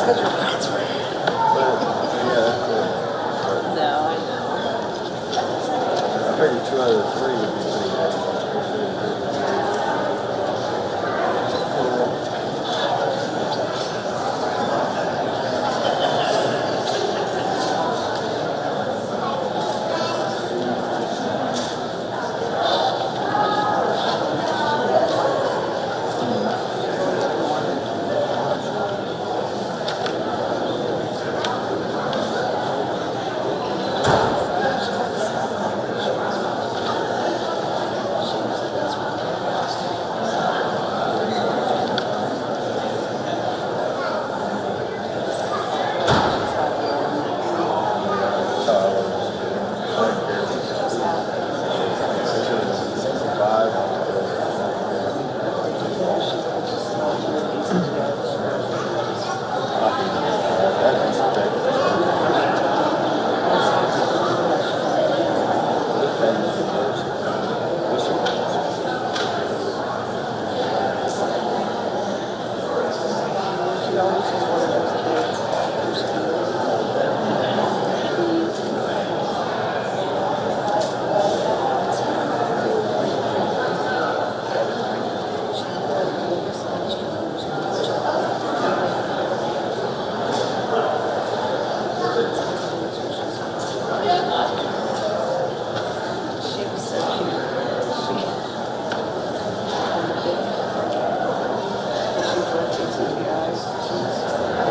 because we're friends forever. But, yeah, that's it. No, I know. I figured 2 out of 3 would be pretty good. She always was one of those kids who's she was so cute. She worked in CGI. She was just like,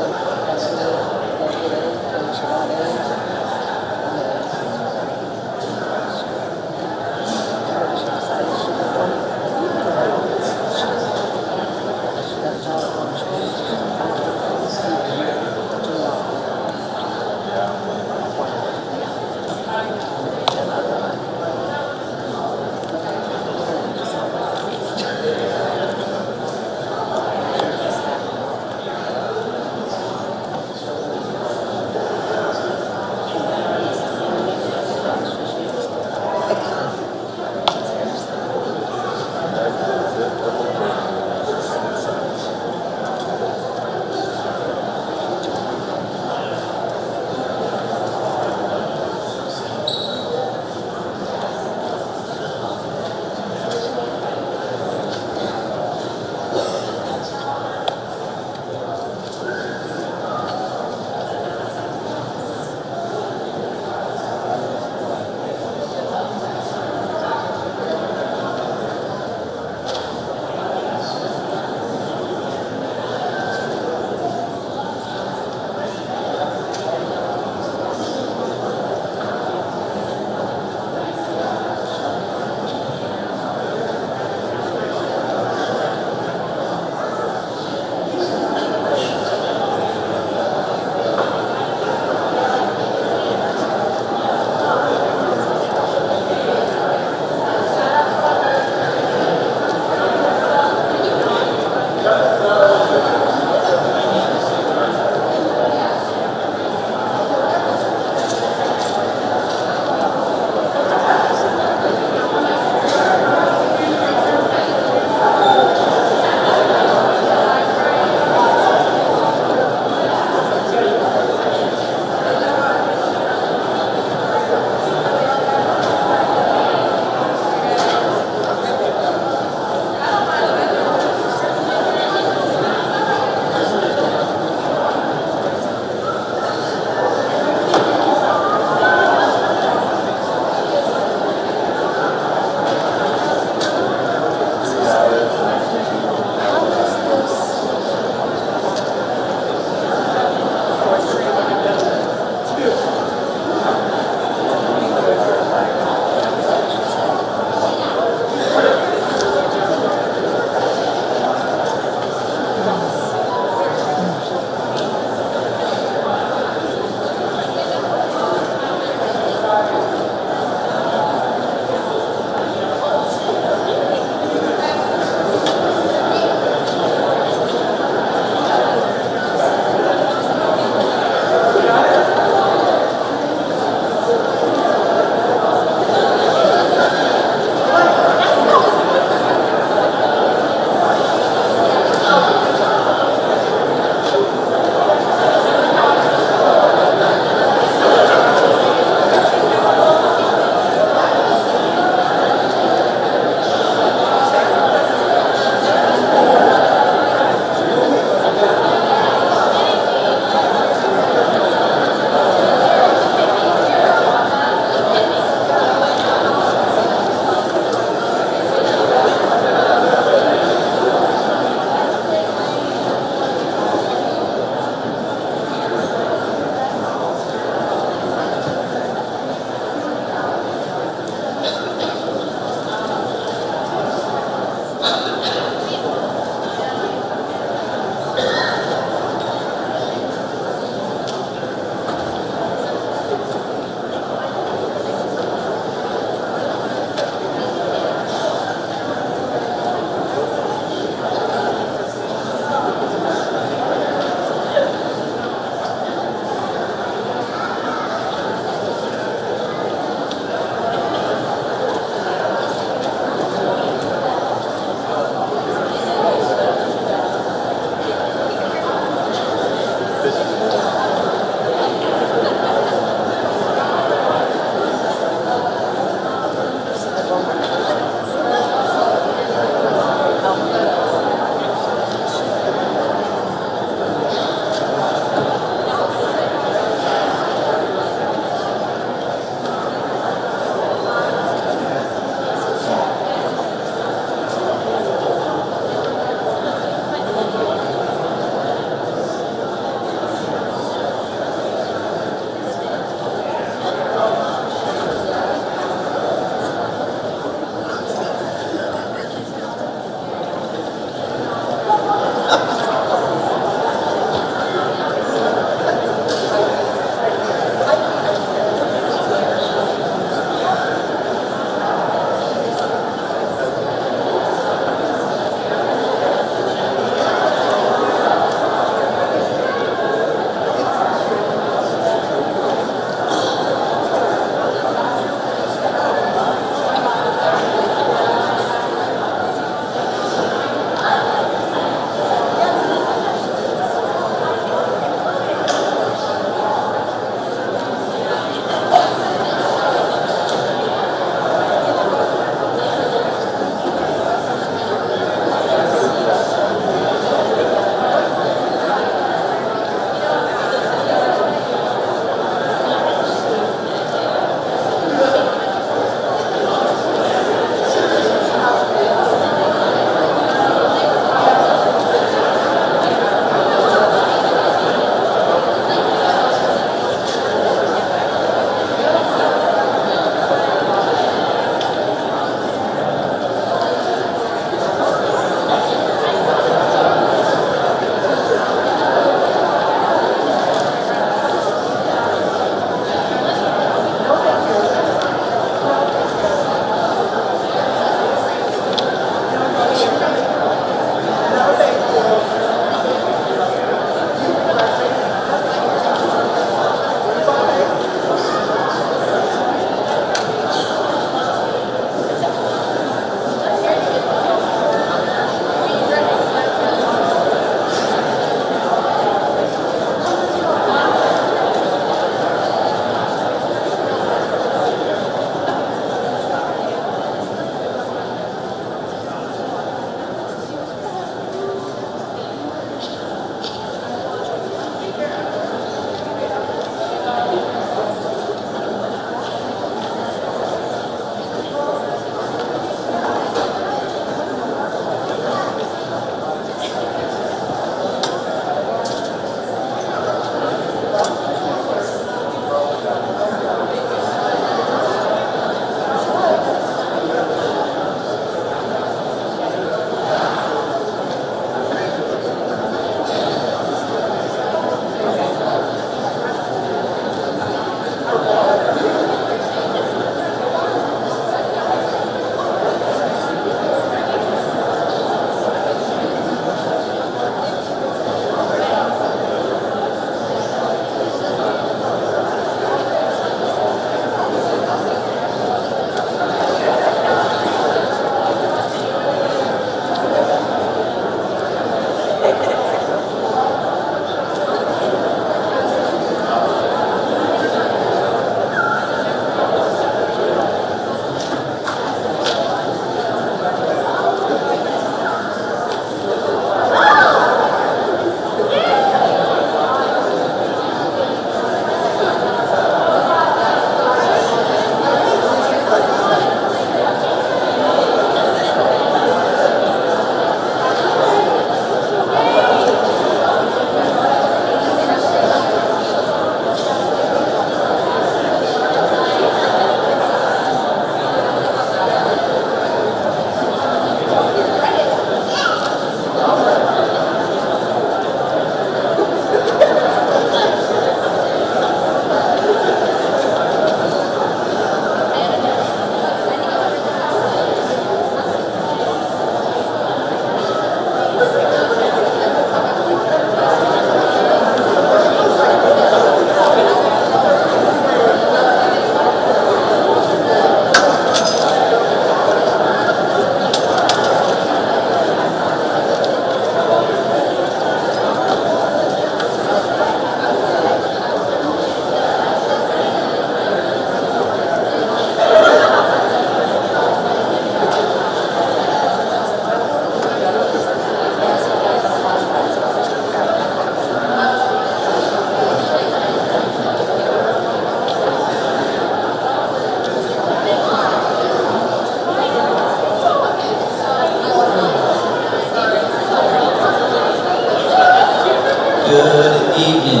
Good evening.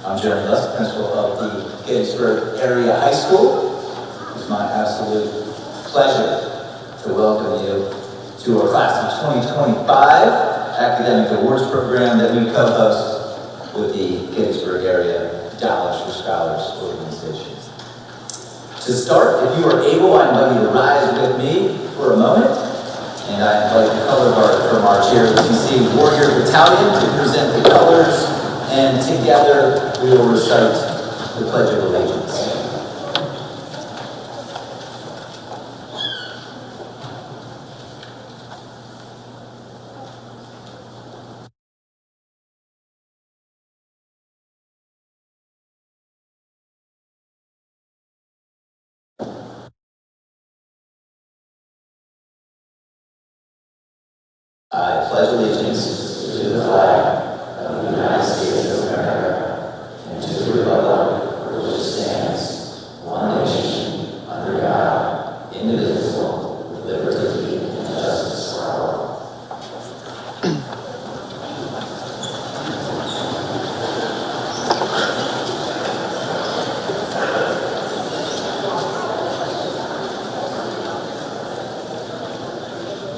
I'm Jeremy Lusk, principal of the Gettysburg Area High School. It's my absolute pleasure to welcome you to our class of 2025 academic awards program that we co-host with the Gettysburg Area Dollars for Scholars organization. To start, if you are able, I invite you to rise with me for a moment, and I invite the color guard from our chair, TC Warrior Battalion, to present the colors, and together we will recite the Pledge of Allegiance. I pledge allegiance to the flag of the United States of America and to the republic for which it stands, one nation, under God, indivisible, with liberty and justice for all.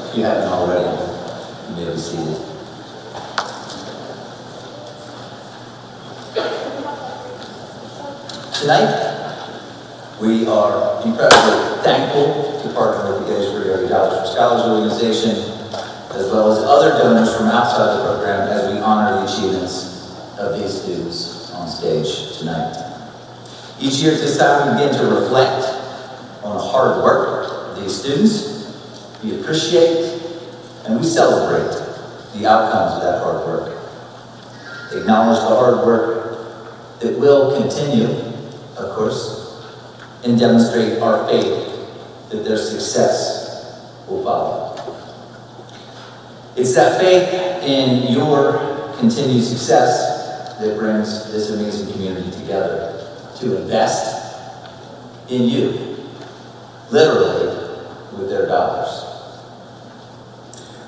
If you haven't already, you may be seated. Tonight, we are incredibly thankful to partner with the Gettysburg Area Dollars for Scholars organization, as well as other donors from outside the program, as we honor the achievements of these students on stage tonight. Each year at this time, we begin to reflect on the hard work of these students. We appreciate and we celebrate the outcomes of that hard work. Acknowledge the hard work that will continue, of course, and demonstrate our faith that their success will follow. It's that faith in your continued success that brings this amazing community together to invest in you, literally, with their dollars.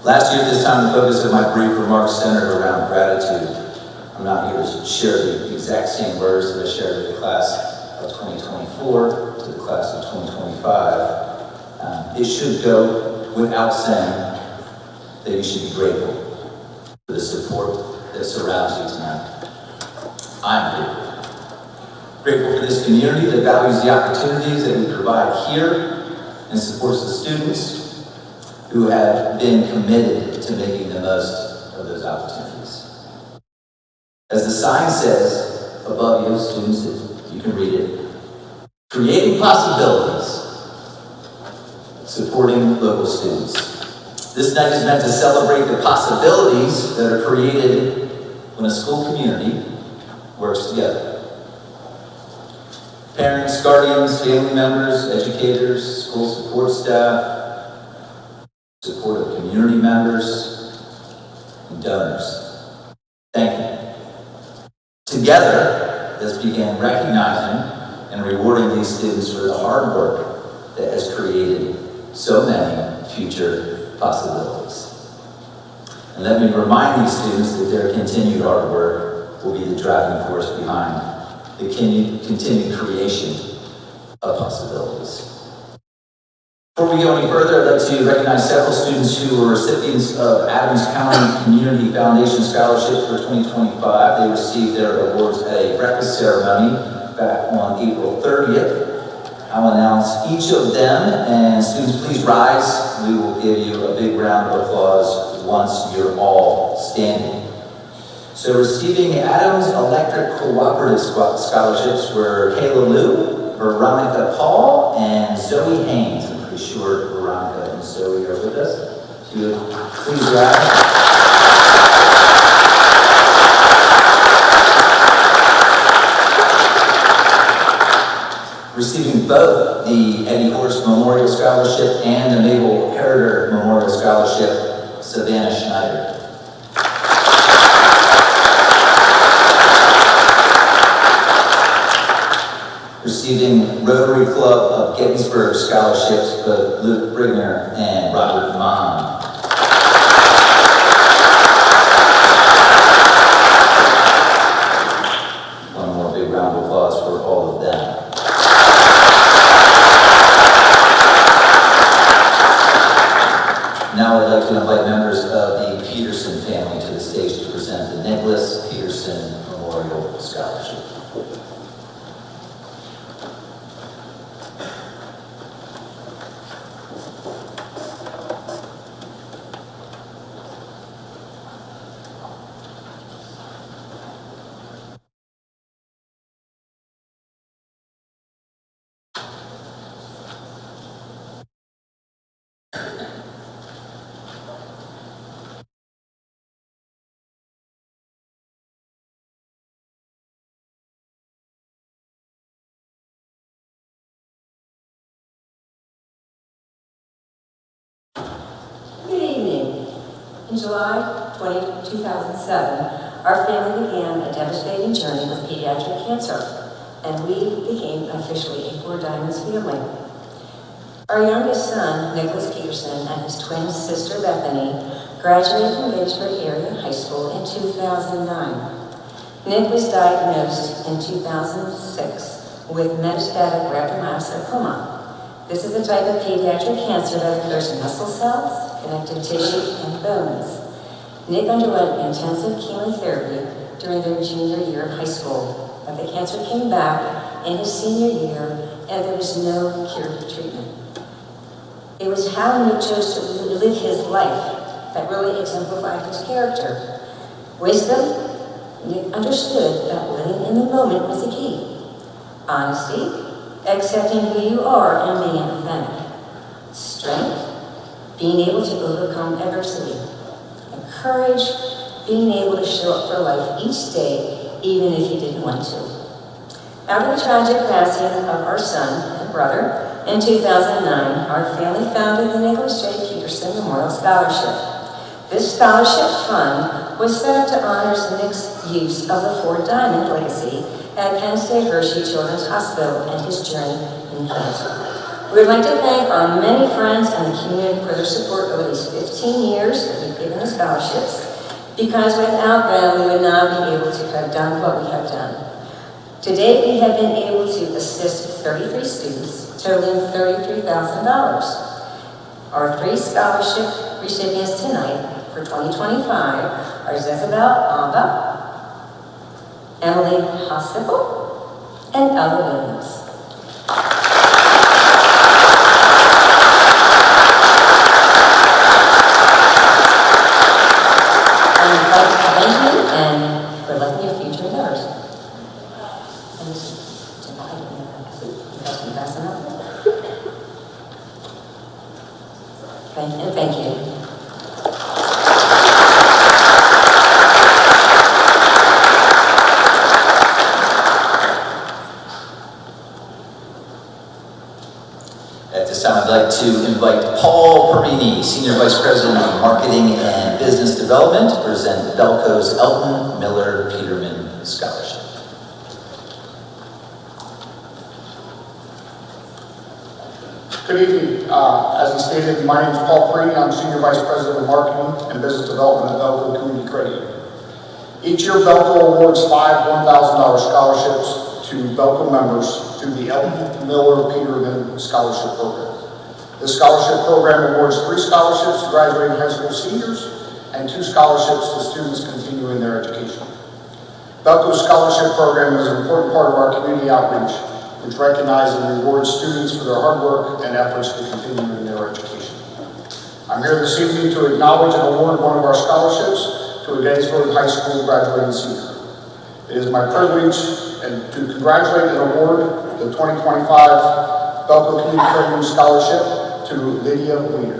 Last year at this time, the focus of my brief remarks centered around gratitude. I'm not here to share the exact same words that I shared with the class of 2024 to the class of 2025. It should go without saying that you should be grateful for the support that surrounds you tonight. I'm grateful. Grateful for this community that values the opportunities that we provide here and supports the students who have been committed to making the most of those opportunities. As the sign says above you, students, if you can read it, creating possibilities, supporting local students. This night is meant to celebrate the possibilities that are created when a school community works together. Parents, guardians, family members, educators, school support staff, support of community members and donors. Thank you. Together, let's begin recognizing and rewarding these students for the hard work that has created so many future possibilities. And let me remind these students that their continued hard work will be the driving force behind the continued creation of possibilities. Before we go any further, I'd like to recognize several students who were recipients of Adams County Community Foundation Scholarships for 2025. They received their awards at a breakfast ceremony back on April 30th. I'll announce each of them, and students, please rise. We will give you a big round of applause once you're all standing. So receiving Adams Electric Cooperative Scholarships were Kayla Liu, Veronica Paul, and Zoe Haynes. I'm pretty sure Veronica and Zoe are with us. If you would please rise. Receiving both the Eddie Horst Memorial Scholarship and the Mabel Herder Memorial Scholarship, Savannah Schneider. Receiving Rotary Club of Gettysburg Scholarships, both Luke Brigner and Robert Vaughn. Now I'd like to invite members of the Peterson family to the stage to present the Nicholas Peterson Memorial Scholarship. Good evening. In July 2007, our family began a devastating journey with pediatric cancer, and we became officially a Four Diamonds family. Our youngest son, Nicholas Peterson, and his twin sister, Bethany, graduated from Gettysburg Area High School in 2009. Nick was diagnosed in 2006 with metastatic rhabdomyosarcoma. This is a type of pediatric cancer that occurs in muscle cells, connective tissue, and bones. Nick underwent intensive chemotherapy during their junior year of high school, but the cancer came back in his senior year, and there was no curative treatment. It was how Nick chose to live his life that really exemplified his character. Wisdom, Nick understood that living in the moment was the key. Honesty, accepting who you are and being authentic. Strength, being able to overcome adversity. And courage, being able to show up for life each day, even if you didn't want to. After the tragic passing of our son and brother in 2009, our family founded the Nicholas J. Peterson Memorial Scholarship. This scholarship fund was set up to honor Nick's use of the Four Diamond legacy at Penn State Hershey Children's Hospital and his journey in cancer. We would like to thank our many friends and the community for their support over these 15 years that we've given the scholarships, because without them, we would not be able to have done what we have done. To date, we have been able to assist 33 students, totaling $33,000. Our three scholarship recipients tonight for 2025 are Jezebel Amba, Emily Hospital, and Ella Williams. Benjamin, and good luck in your future endeavors. And just divide it. You guys can pass them out. Thank you. At this time, I'd like to invite Paul Perini, Senior Vice President of Marketing and Business Development, to present Belco's Elton Miller Peterman Scholarship. Good evening. As he stated, my name is Paul Perini. I'm Senior Vice President of Marketing and Business Development at Belco Community Credit Union. Each year, Belco awards 5 $1,000 scholarships to Belco members through the Elton Miller Peterman Scholarship Program. This scholarship program awards 3 scholarships to graduating high school seniors and 2 scholarships to students continuing their education. Belco's scholarship program is an important part of our community outreach, which recognizes and rewards students for their hard work and efforts to continue in their education. I'm here this evening to acknowledge and award one of our scholarships to a Gettysburg High School graduating senior. It is my privilege to congratulate and award the 2025 Belco Community Credit Union Scholarship to Lydia Weiner.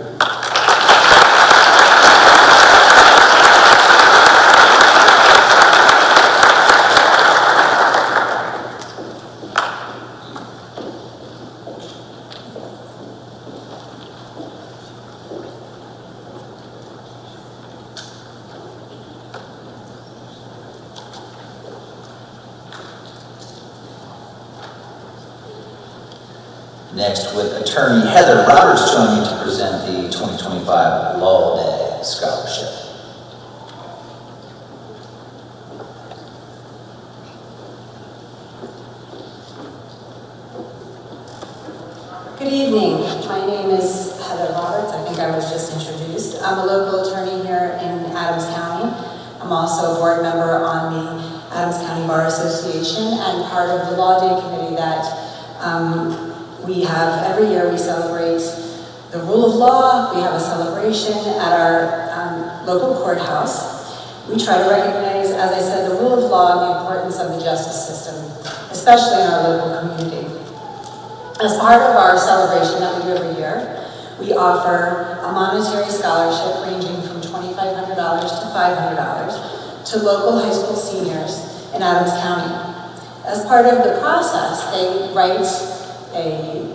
Next, with attorney Heather Roberts joining to present the 2025 Law Day Scholarship. Good evening. My name is Heather Roberts. I think I was just introduced. I'm a local attorney here in Adams County. I'm also a board member on the Adams County Bar Association and part of the Law Day Committee that we have every year. We celebrate the rule of law. We have a celebration at our local courthouse. We try to recognize, as I said, the rule of law and the importance of the justice system, especially in our local community. As part of our celebration that we do every year, we offer a monetary scholarship ranging from $2,500 to $500 to local high school seniors in Adams County. As part of the process, they write a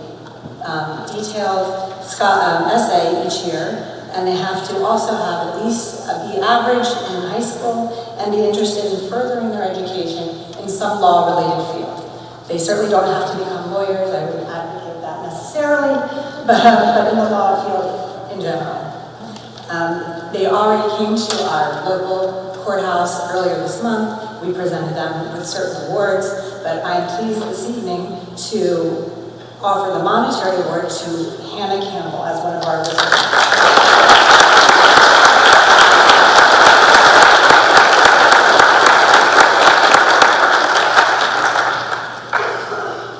detailed essay each year, and they have to also have at least be average in high school and be interested in furthering their education in some law-related field. They certainly don't have to become lawyers. I wouldn't advocate that necessarily, but in the law field in general. They already came to our local courthouse earlier this month. We presented them with certain awards, but I'm pleased this evening to offer the monetary award to Hannah Campbell as one of our visitors.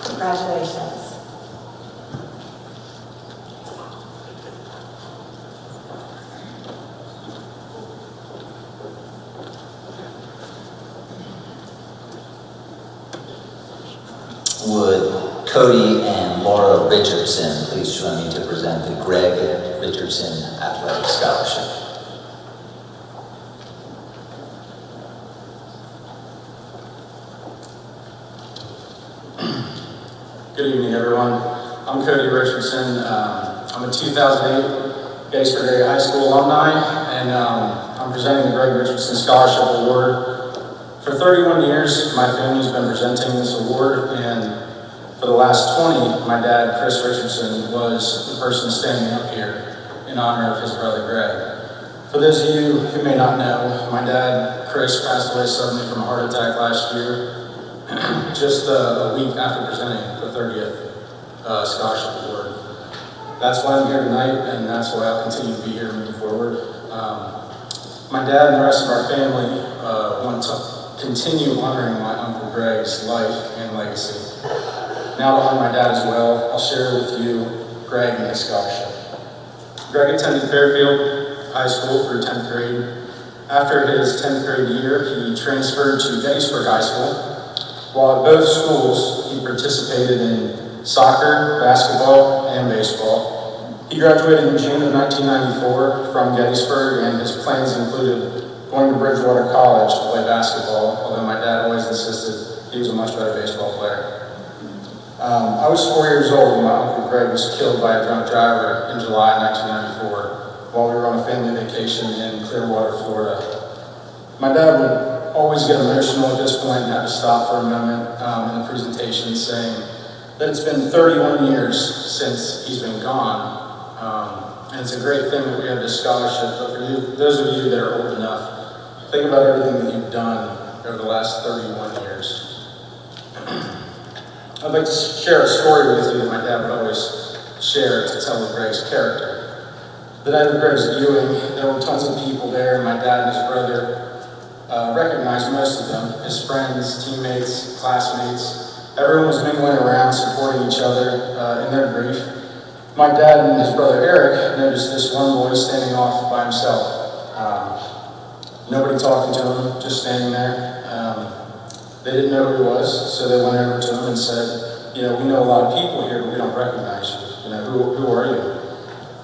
Congratulations. Would Cody and Laura Richardson please join me to present the Greg Richardson Athletic Scholarship? Good evening, everyone. I'm Cody Richardson. I'm a 2008 Gettysburg Area High School alumni, and I'm presenting the Greg Richardson Scholarship Award. For 31 years, my family's been presenting this award, and for the last 20, my dad, Chris Richardson, was the person standing up here in honor of his brother, Greg. For those of you who may not know, my dad, Chris, passed away suddenly from a heart attack last year, just a week after presenting the 30th Scholarship Award. That's why I'm here tonight, and that's why I'll continue to be here moving forward. My dad and the rest of our family want to continue honoring my Uncle Greg's life and legacy. Now to honor my dad as well, I'll share with you Greg and his scholarship. Greg attended Fairfield High School through 10th grade. After his 10th grade year, he transferred to Gettysburg High School. While at both schools, he participated in soccer, basketball, and baseball. He graduated in June of 1994 from Gettysburg, and his plans included going to Bridgewater College to play basketball, although my dad always insisted he was a much better baseball player. I was 4 years old when my Uncle Greg was killed by a drunk driver in July 1994 while we were on a family vacation in Clearwater, Florida. My dad would always get emotional at this point and had to stop for a moment in the presentation saying that it's been 31 years since he's been gone. And it's a great thing that we have this scholarship, but for you, those of you that are old enough, think about everything that you've done over the last 31 years. I'd like to share a story with you that my dad would always share to tell of Greg's character. The night of Greg's viewing, there were tons of people there, and my dad and his brother recognized most of them, his friends, teammates, classmates. Everyone was mingling around, supporting each other in their grief. My dad and his brother Eric noticed this one boy standing off by himself. Nobody talking to him, just standing there. They didn't know who he was, so they went over to him and said, "You know, we know a lot of people here, but we don't recognize you. You know, who are you?"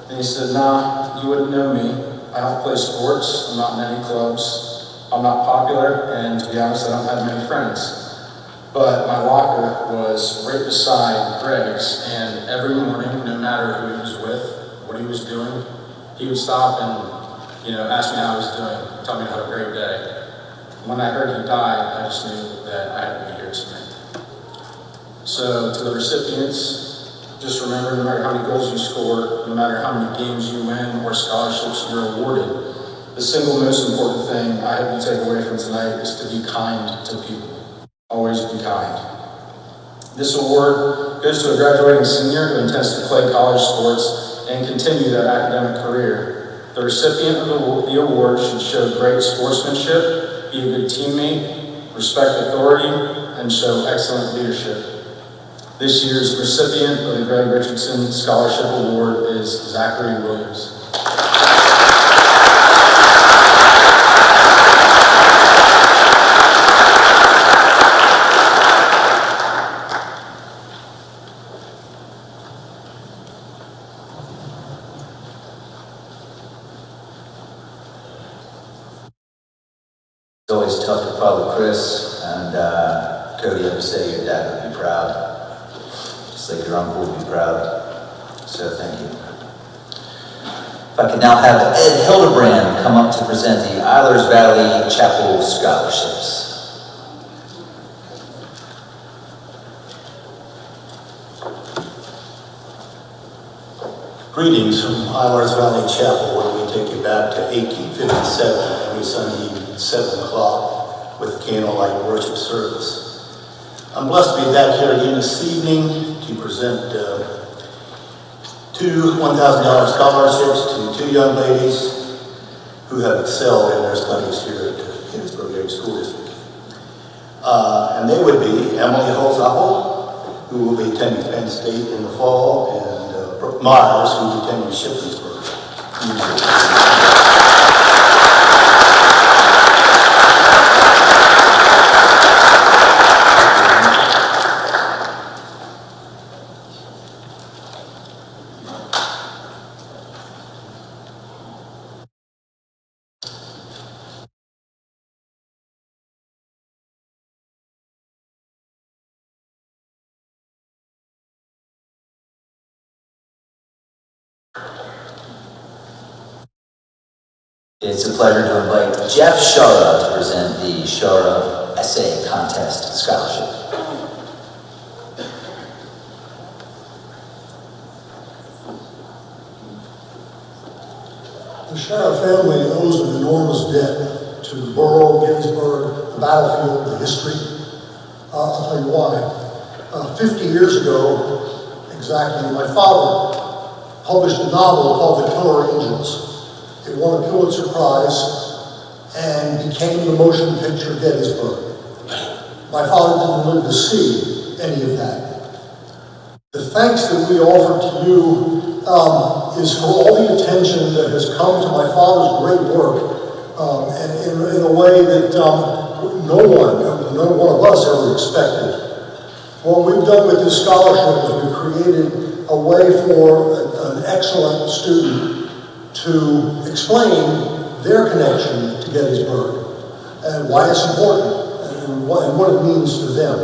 And he said, "Nah, you wouldn't know me. I don't play sports. I'm not in any clubs. I'm not popular, and to be honest, I don't have many friends. But my locker was right beside Greg's, and every morning, no matter who he was with, what he was doing, he would stop and, you know, ask me how I was doing, tell me I had a great day. When I heard he died, I just knew that I had to be here tonight." So to the recipients, just remember, no matter how many goals you score, no matter how many games you win or scholarships you're awarded, the single most important thing I hope you take away from tonight is to be kind to people. Always be kind. This award goes to a graduating senior who intends to play college sports and continue their academic career. The recipient of the award should show great sportsmanship, be a good teammate, respect authority, and show excellent leadership. This year's recipient of the Greg Richardson Scholarship Award is Zachary Williams. It's always tough to follow Chris, and Cody, I would say your dad would be proud. Just like your uncle would be proud. So thank you. If I could now have Ed Hildebrand come up to present the Eilers Valley Chapel Scholarships. Greetings from Eilers Valley Chapel, where we take you back to 1857 every Sunday evening at 7 o'clock with candlelight worship service. I'm blessed to be back here again this evening to present two $1,000 scholarships to two young ladies who have excelled in their studies here at Gettysburg Area School District. And they would be Emily Holzappel, who will be attending Penn State in the fall, and Brooke Myers, who will be attending Shippensburg. It's a pleasure to invite Jeff Shara to present the Shara Essay Contest Scholarship. The Shara family owes an enormous debt to the borough, Gettysburg, the battlefield, the history. I'll tell you why. 50 years ago, exactly, my father published a novel called The Killer Angels. It won a Pulitzer Prize and became the motion picture Gettysburg. My father didn't live to see any of that. The thanks that we offer to you is for all the attention that has come to my father's great work, and in a way that no one of us ever expected. What we've done with this scholarship is we've created a way for an excellent student to explain their connection to Gettysburg and why it's important and what it means to them.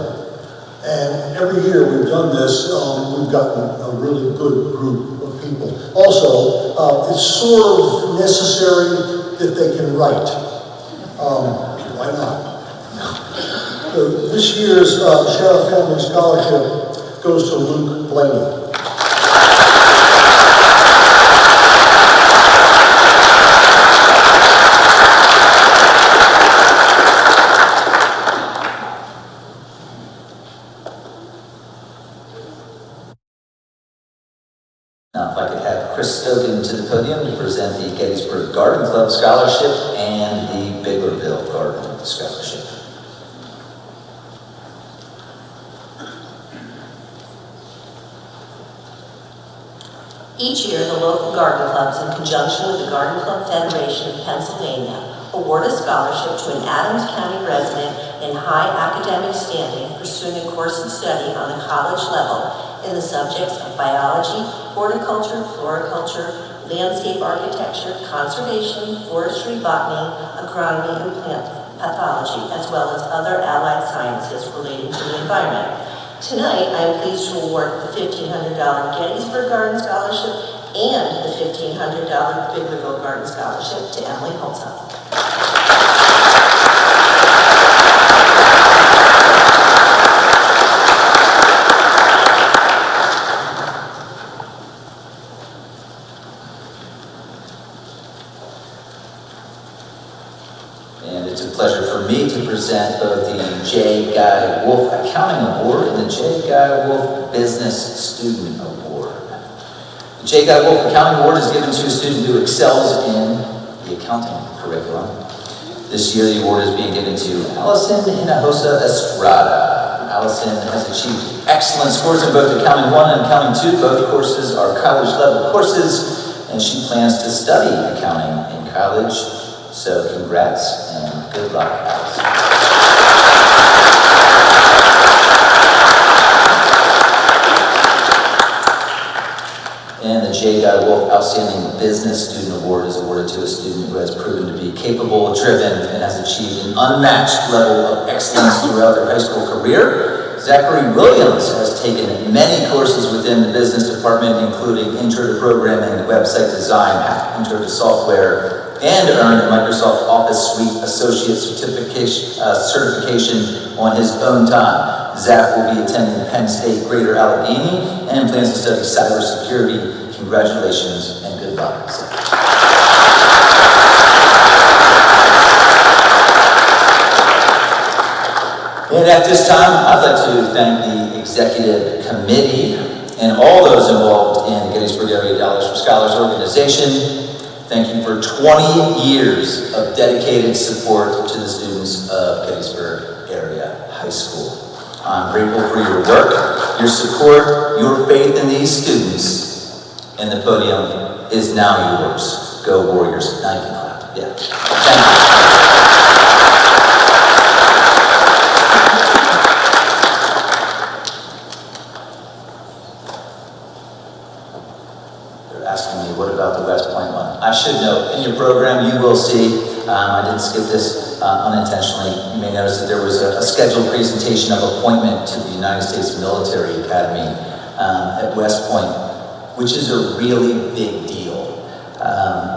And every year we've done this, we've gotten a really good group of people. Also, it's sort of necessary that they can write. Why not? This year's Shara Family Scholarship goes to Luke Blaney. Now, if I could have Chris Stogan to the podium to present the Gettysburg Garden Club Scholarship and the Biglerville Garden Scholarship. Each year, the local garden clubs, in conjunction with the Garden Club Federation of Pennsylvania, award a scholarship to an Adams County resident in high academic standing pursuing a course of study on the college level in the subjects of biology, horticulture, floriculture, landscape architecture, conservation, forestry, botany, agronomy, and plant pathology, as well as other allied sciences relating to the environment. Tonight, I am pleased to award the $1,500 Gettysburg Garden Scholarship and the $1,500 Biglerville Garden Scholarship to Emily Holzappel. And it's a pleasure for me to present both the J. Guy Wolf Accounting Award and the J. Guy Wolf Business Student Award. The J. Guy Wolf Accounting Award is given to a student who excels in the accounting curriculum. This year, the award is being given to Allison Hinojosa Estrada. Allison has achieved excellent scores in both Accounting 1 and Accounting 2. Both courses are college-level courses, and she plans to study accounting in college. So congrats and good luck, Allison. And the J. Guy Wolf Outstanding Business Student Award is awarded to a student who has proven to be capable, driven, and has achieved an unmatched level of excellence throughout their high school career. Zachary Williams has taken many courses within the business department, including Intro to Programming, Website Design, Intro to Software, and earned a Microsoft Office Suite Associate certification on his own time. Zach will be attending Penn State Greater Allegheny and plans to study cybersecurity. Congratulations and good luck, Zach. And at this time, I'd like to thank the Executive Committee and all those involved in the Gettysburg Area Dollars for Scholars organization. Thank you for 20 years of dedicated support to the students of Gettysburg Area High School. I'm grateful for your work, your support, your faith in these students, and the podium is now yours. Go Warriors. Now you can clap. Yeah. Thank you. Asking me, what about the West Point one? I should note, in your program, you will see, I didn't skip this unintentionally. You may notice that there was a scheduled presentation of appointment to the United States Military Academy at West Point, which is a really big deal.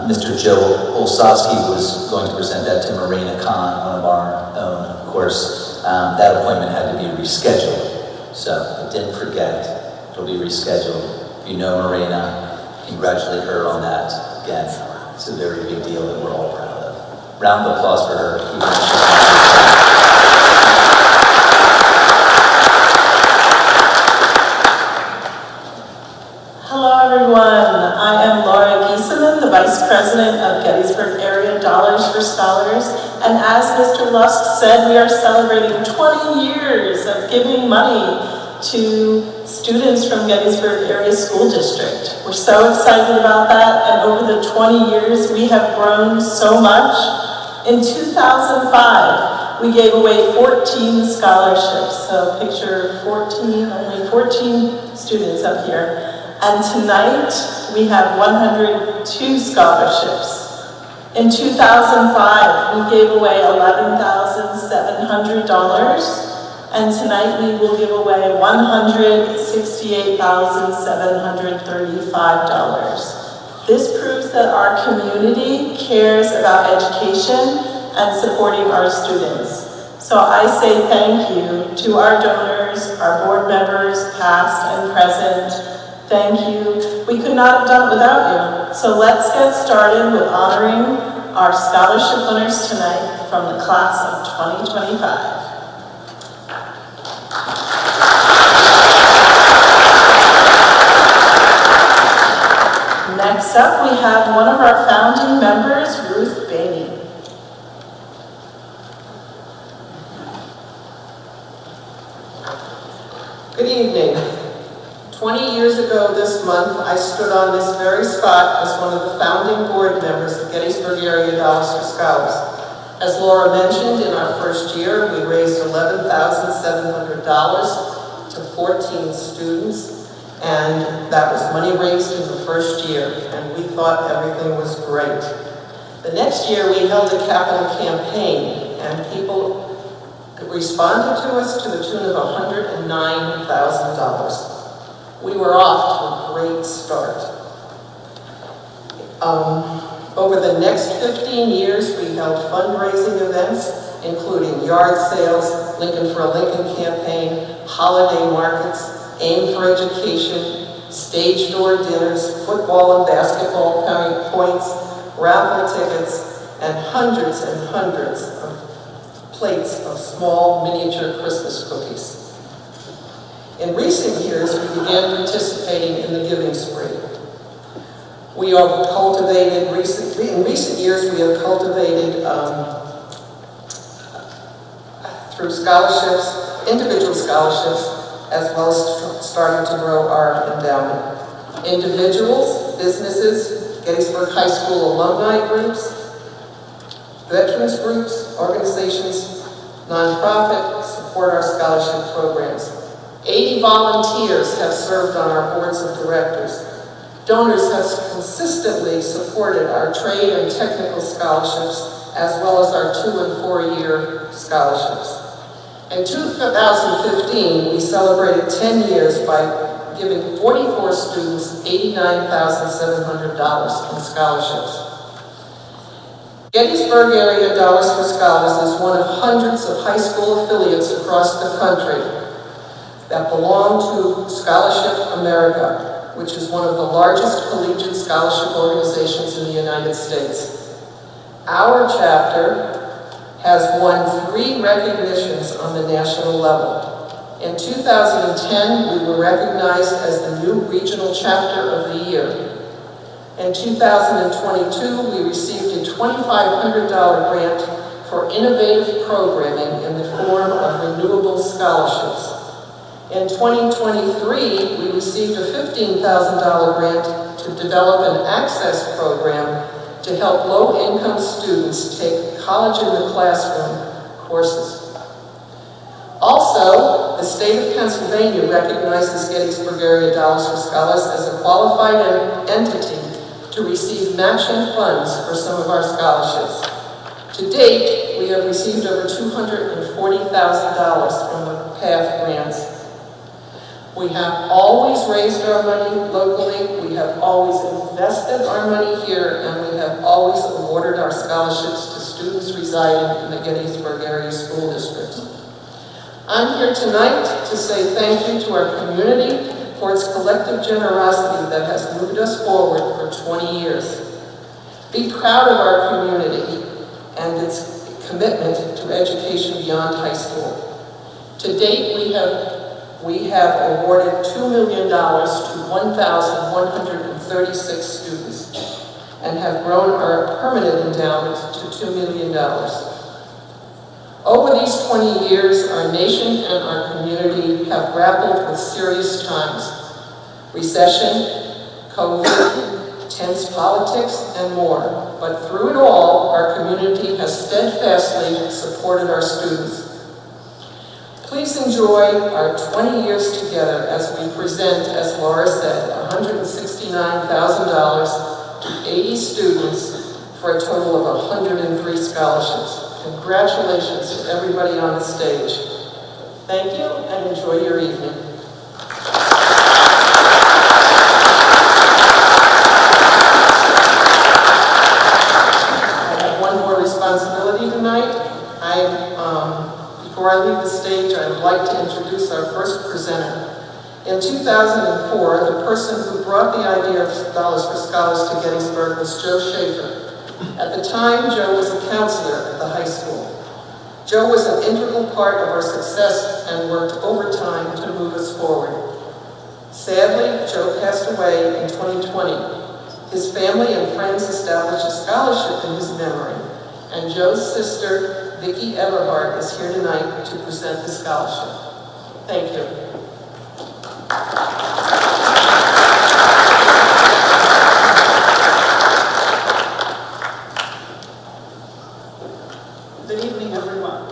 Mr. Joe Olsowski was going to present that to Marina Khan, one of our own, of course. That appointment had to be rescheduled. So didn't forget, it'll be rescheduled. If you know Marina, congratulate her on that. Again, it's a very big deal that we're all proud of. Round of applause for her. Hello everyone, I am Laura Giesemann, the Vice President of Gettysburg Area Dollars for Scholars. And as Mr. Lusk said, we are celebrating 20 years of giving money to students from Gettysburg Area School District. We're so excited about that, and over the 20 years, we have grown so much. In 2005, we gave away 14 scholarships, so picture 14, only 14 students up here. And tonight, we have 102 scholarships. In 2005, we gave away $11,700. And tonight we will give away $168,735. This proves that our community cares about education and supporting our students. So I say thank you to our donors, our board members, past and present. Thank you. We could not have done it without you. So let's get started with honoring our scholarship winners tonight from the class of 2025. Next up, we have one of our founding members, Ruth Bainey. Good evening. 20 years ago this month, I stood on this very spot as one of the founding board members of Gettysburg Area Dollars for Scholars. As Laura mentioned, in our first year, we raised $11,700 to 14 students. And that was money raised in the first year, and we thought everything was great. The next year, we held a capital campaign, and people responded to us to the tune of $109,000. We were off to a great start. Over the next 15 years, we held fundraising events, including yard sales, Lincoln for a Lincoln campaign, holiday markets, Aim for Education, stage door dinners, football and basketball points, raffle tickets, and hundreds of plates of small miniature Christmas cookies. In recent years, we began participating in the Giving Spree. We have cultivated, in recent years, we have cultivated through scholarships, individual scholarships, as well as starting to grow our endowment. Individuals, businesses, Gettysburg High School alumni groups, veterans groups, organizations, nonprofit support our scholarship programs. 80 volunteers have served on our boards of directors. Donors have consistently supported our trade and technical scholarships, as well as our 2- and 4-year scholarships. In 2015, we celebrated 10 years by giving 44 students $89,700 in scholarships. Gettysburg Area Dollars for Scholars is one of hundreds of high school affiliates across the country that belong to Scholarship America, which is one of the largest collegiate scholarship organizations in the United States. Our chapter has won 3 recognitions on the national level. In 2010, we were recognized as the new regional chapter of the year. In 2022, we received a $2,500 grant for innovative programming in the form of renewable scholarships. In 2023, we received a $15,000 grant to develop an access program to help low-income students take college in the classroom courses. Also, the state of Pennsylvania recognizes Gettysburg Area Dollars for Scholars as a qualified entity to receive matching funds for some of our scholarships. To date, we have received over $240,000 from the PATH grants. We have always raised our money locally, we have always invested our money here, and we have always awarded our scholarships to students residing in the Gettysburg area school districts. I'm here tonight to say thank you to our community for its collective generosity that has moved us forward for 20 years. Be proud of our community and its commitment to education beyond high school. To date, we have awarded $2 million to 1,136 students and have grown our permanent endowment to $2 million. Over these 20 years, our nation and our community have grappled with serious times: recession, COVID, tense politics, and more. But through it all, our community has steadfastly supported our students. Please enjoy our 20 years together as we present, as Laura said, $169,000 to 80 students for a total of 103 scholarships. Congratulations to everybody on the stage. Thank you and enjoy your evening. I have one more responsibility tonight. Before I leave the stage, I would like to introduce our first presenter. In 2004, the person who brought the idea of Dollars for Scholars to Gettysburg was Joe Schaefer. At the time, Joe was a counselor at the high school. Joe was an integral part of our success and worked overtime to move us forward. Sadly, Joe passed away in 2020. His family and friends established a scholarship in his memory, and Joe's sister, Vicki Everhart, is here tonight to present the scholarship. Thank you. Good evening, everyone.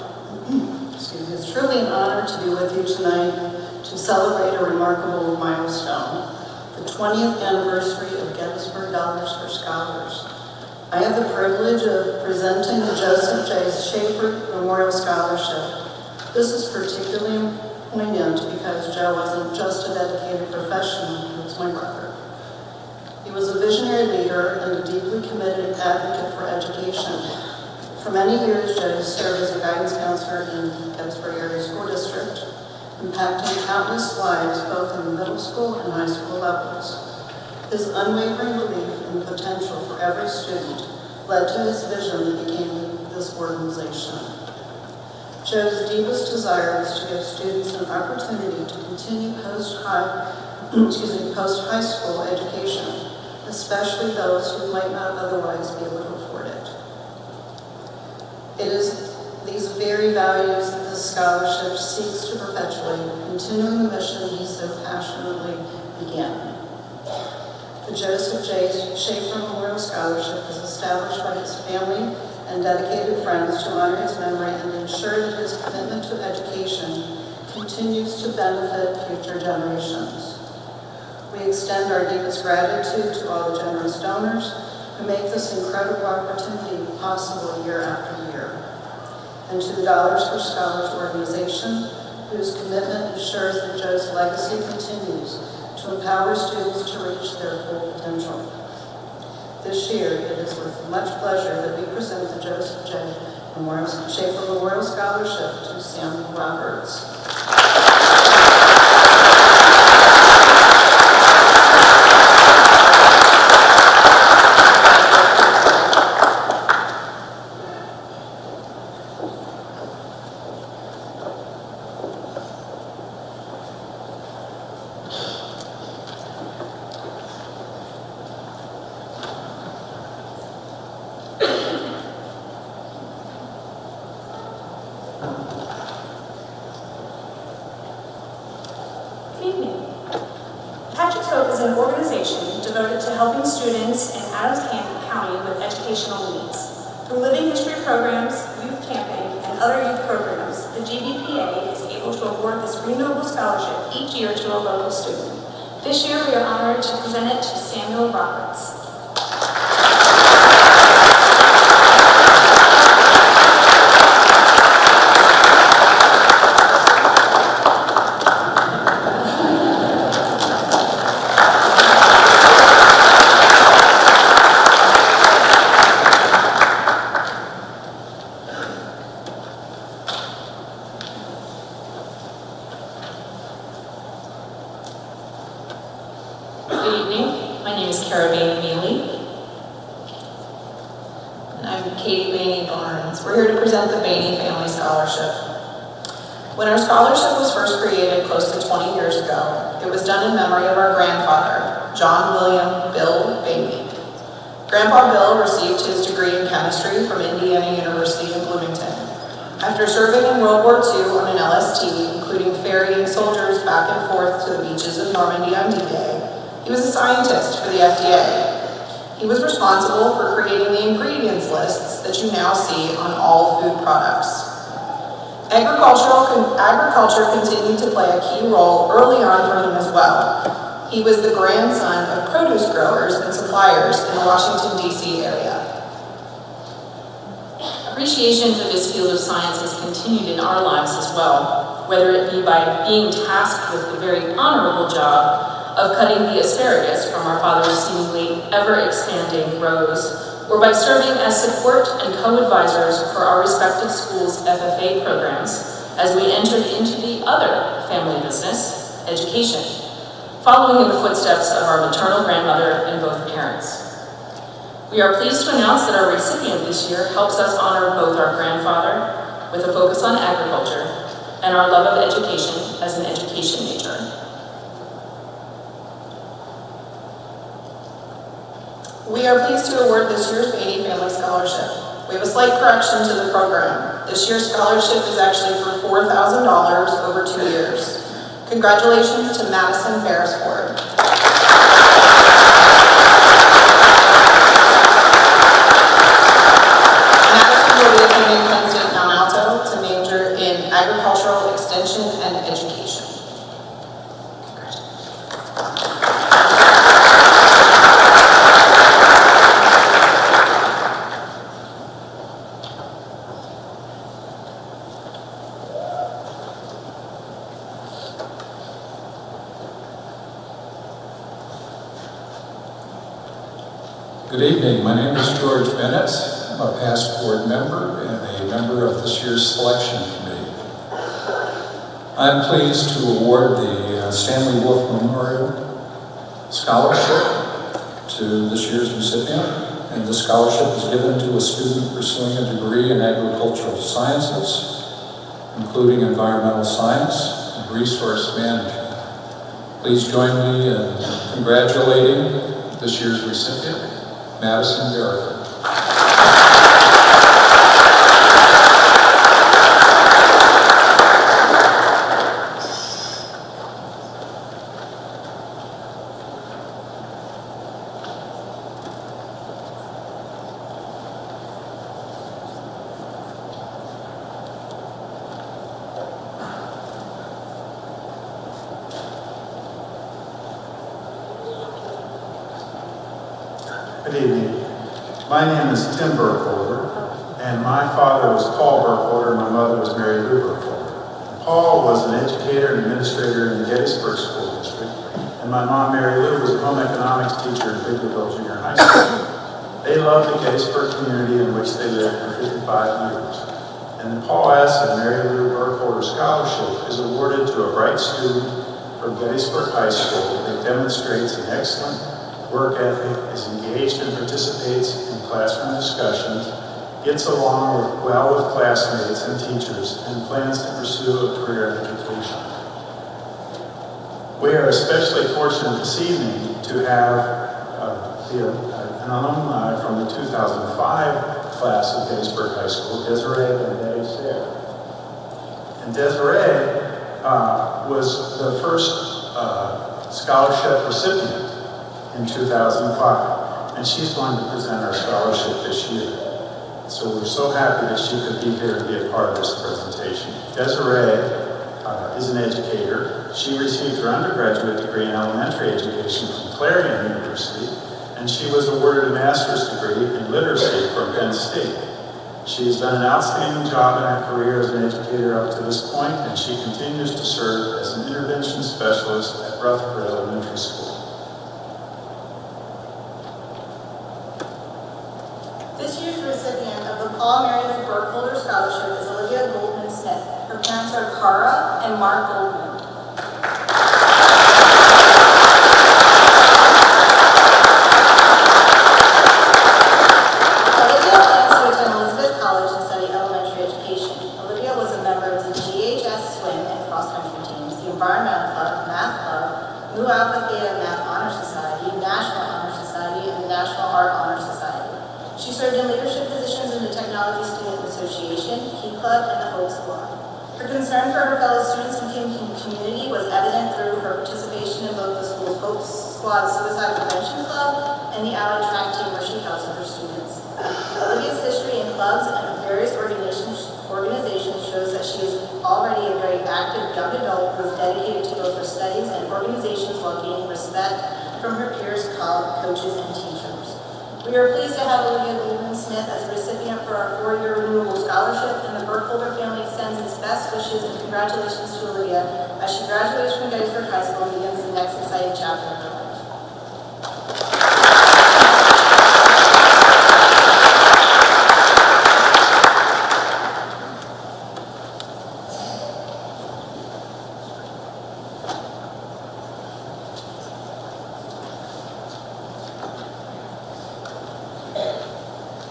Excuse me. It's truly an honor to be with you tonight to celebrate a remarkable milestone, the 20th anniversary of Gettysburg Dollars for Scholars. I have the privilege of presenting the Joseph J. Schaefer Memorial Scholarship. This is particularly poignant because Joe wasn't just a dedicated professional, he was my brother. He was a visionary leader and a deeply committed advocate for education. For many years, Joe served as a guidance counselor in Gettysburg Area School District, impacting countless lives both in the middle school and high school levels. His unwavering belief in the potential for every student led to his vision that became this organization. Joe's deepest desire was to give students an opportunity to continue post-high school education, especially those who might not otherwise be able to afford it. It is these very values that this scholarship seeks to perpetuate, continuing the mission he so passionately began. The Joseph J. Schaefer Memorial Scholarship is established by his family and dedicated friends to honor his memory and ensure that his commitment to education continues to benefit future generations. We extend our deepest gratitude to all the generous donors who make this incredible opportunity possible year after year, and to the Dollars for Scholars organization, whose commitment ensures that Joe's legacy continues to empower students to reach their full potential. This year, it is with much pleasure that we present the Joseph J. Schaefer Memorial Scholarship to Samuel Roberts. Good evening. Patrick's Hope is an organization devoted to helping students in Adams County with educational needs. Through living history programs, youth camping, and other youth programs, the GBPA is able to award this renewable scholarship each year to a local student. This year, we are honored to present it to Samuel Roberts. Good evening. My name is Cara Bainey Mealy. And I'm Katie Bainey Barnes. We're here to present the Bainey Family Scholarship. When our scholarship was first created close to 20 years ago, it was done in memory of our grandfather, John William Bill Bainey. Grandpa Bill received his degree in chemistry from Indiana University in Bloomington. After serving in World War II on an LST, including ferrying soldiers back and forth to the beaches of Normandy on D-Day, he was a scientist for the FDA. He was responsible for creating the ingredients lists that you now see on all food products. Agriculture continued to play a key role early on for him as well. He was the grandson of produce growers and suppliers in the Washington, D.C. area. Appreciation for this field of science has continued in our lives as well, whether it be by being tasked with the very honorable job of cutting the asparagus from our father's seemingly ever-expanding rows, or by serving as support and co-advisors for our respective schools' FFA programs as we entered into the other family business, education, following in the footsteps of our maternal grandmother and both parents. We are pleased to announce that our recipient this year helps us honor both our grandfather, with a focus on agriculture, and our love of education as an education major. We are pleased to award this year's Bainey Family Scholarship. We have a slight correction to the program. This year's scholarship is actually for $4,000 over 2 years. Congratulations to Madison Beresford. Madison will be attending Penn State Mount Alto to major in agricultural extension and education. Good evening. My name is George Bennett. I'm a past board member and a member of this year's selection committee. I'm pleased to award the Stanley Wolf Memorial Scholarship to this year's recipient. And the scholarship is given to a student pursuing a degree in agricultural sciences, including environmental science and resource management. Please join me in congratulating this year's recipient, Madison Garrett. Good evening. My name is Tim Burkholder, and my father was Paul Burkholder, and my mother was Mary Lou Burkholder. Paul was an educator and administrator in the Gettysburg School District, and my mom, Mary Lou, was a home economics teacher in Biglerville Junior High School. They loved the Gettysburg community in which they lived for 55 years. And the Paul S. and Mary Lou Burkholder Scholarship is awarded to a bright student from Gettysburg High School that demonstrates an excellent work ethic, is engaged and participates in classroom discussions, gets along well with classmates and teachers, and plans to pursue a career in education. We are especially fortunate this evening to have an alumni from the 2005 class of Gettysburg High School, Desiree Benedetto. And Desiree was the first scholarship recipient in 2005, and she's going to present our scholarship this year. So we're so happy that she could be here and be a part of this presentation. Desiree is an educator. She received her undergraduate degree in elementary education from Clarion University, and she was awarded a master's degree in literacy from Penn State. She has done an outstanding job in her career as an educator up to this point, and she continues to serve as an intervention specialist at Rutherford Elementary School. This year's recipient of the Paul Mary Lou Burkholder Scholarship is Olivia Goldman Smith. Her parents are Cara and Mark Goldman. Olivia plans to attend Elizabeth College and study elementary education. Olivia was a member of the GHS swim and cross-country teams, the Environmental Club, Math Club, Mu Alpha Theta Math Honor Society, National Honor Society, and the National Art Honor Society. She served in leadership positions in the Technology Student Association, Key Club, and the Hope Squad. Her concern for her fellow students and community was evident through her participation in both the school's Hope Squad Suicide Prevention Club and the Allied Track Team, where she helps other students. Olivia's history in clubs and various organizations shows that she is already a very active young adult who is dedicated to both her studies and organizations while gaining respect from her peers, coaches, and teachers. We are pleased to have Olivia Goldman Smith as a recipient for our 4-year renewable scholarship, and the Burkholder family extends its best wishes and congratulations to Olivia as she graduates from Gettysburg High School and begins the next exciting chapter of her life.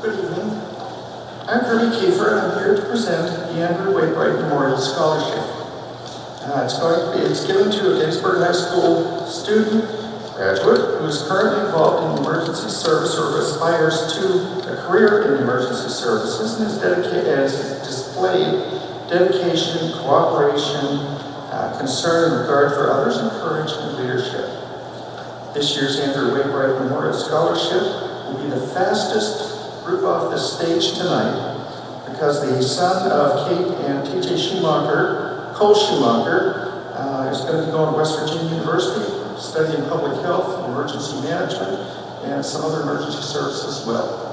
Good evening. I'm Kirby Kiefer, and I'm here to present the Andrew Wainwright Memorial Scholarship. It's given to a Gettysburg High School student, graduate, who is currently involved in emergency service or aspires to a career in emergency services and has displayed dedication, cooperation, concern, and regard for others, and courage and leadership. This year's Andrew Wainwright Memorial Scholarship will be the fastest group off this stage tonight because the son of Kate and T.J. Schumacher, Cole Schumacher, is going to be going to West Virginia University, studying public health, emergency management, and some other emergency services as well.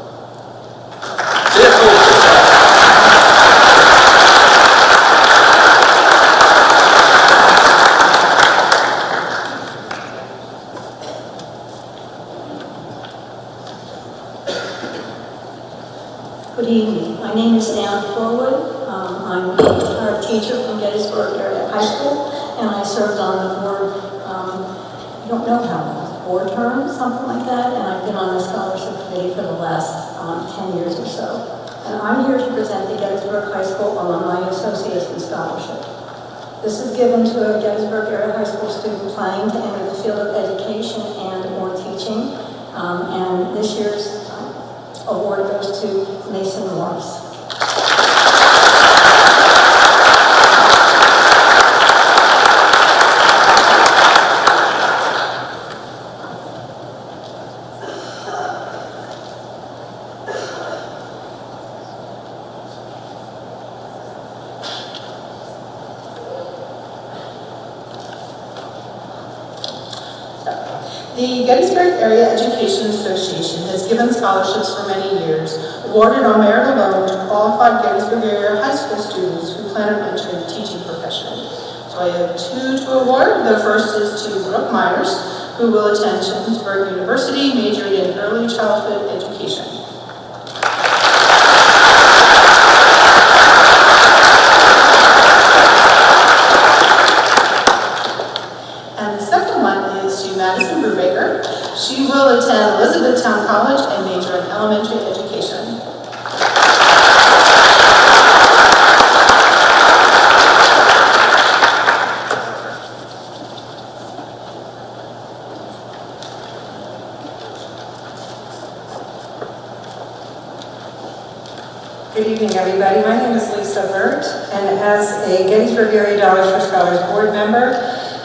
Good evening. My name is Dan Forwood. I'm a teacher from Gettysburg Area High School, and I served on the board, I don't know how long, 4 terms, something like that, and I've been on the scholarship committee for the last 10 years or so. And I'm here to present the Gettysburg High School Alumni Association Scholarship. This is given to a Gettysburg Area High School student planning to enter the field of education and or teaching. And this year's award goes to Mason Morris. The Gettysburg Area Education Association has given scholarships for many years, awarded on merit alone to qualified Gettysburg area high school students who plan on entering the teaching profession. So I have two to award. The first is to Brooke Myers, who will attend Shippensburg University, majoring in early childhood education. And the second one is to Madison Brubaker. She will attend Elizabethtown College and major in elementary education. Good evening, everybody. My name is Lisa Burt, and as a Gettysburg Area Dollars for Scholars board member,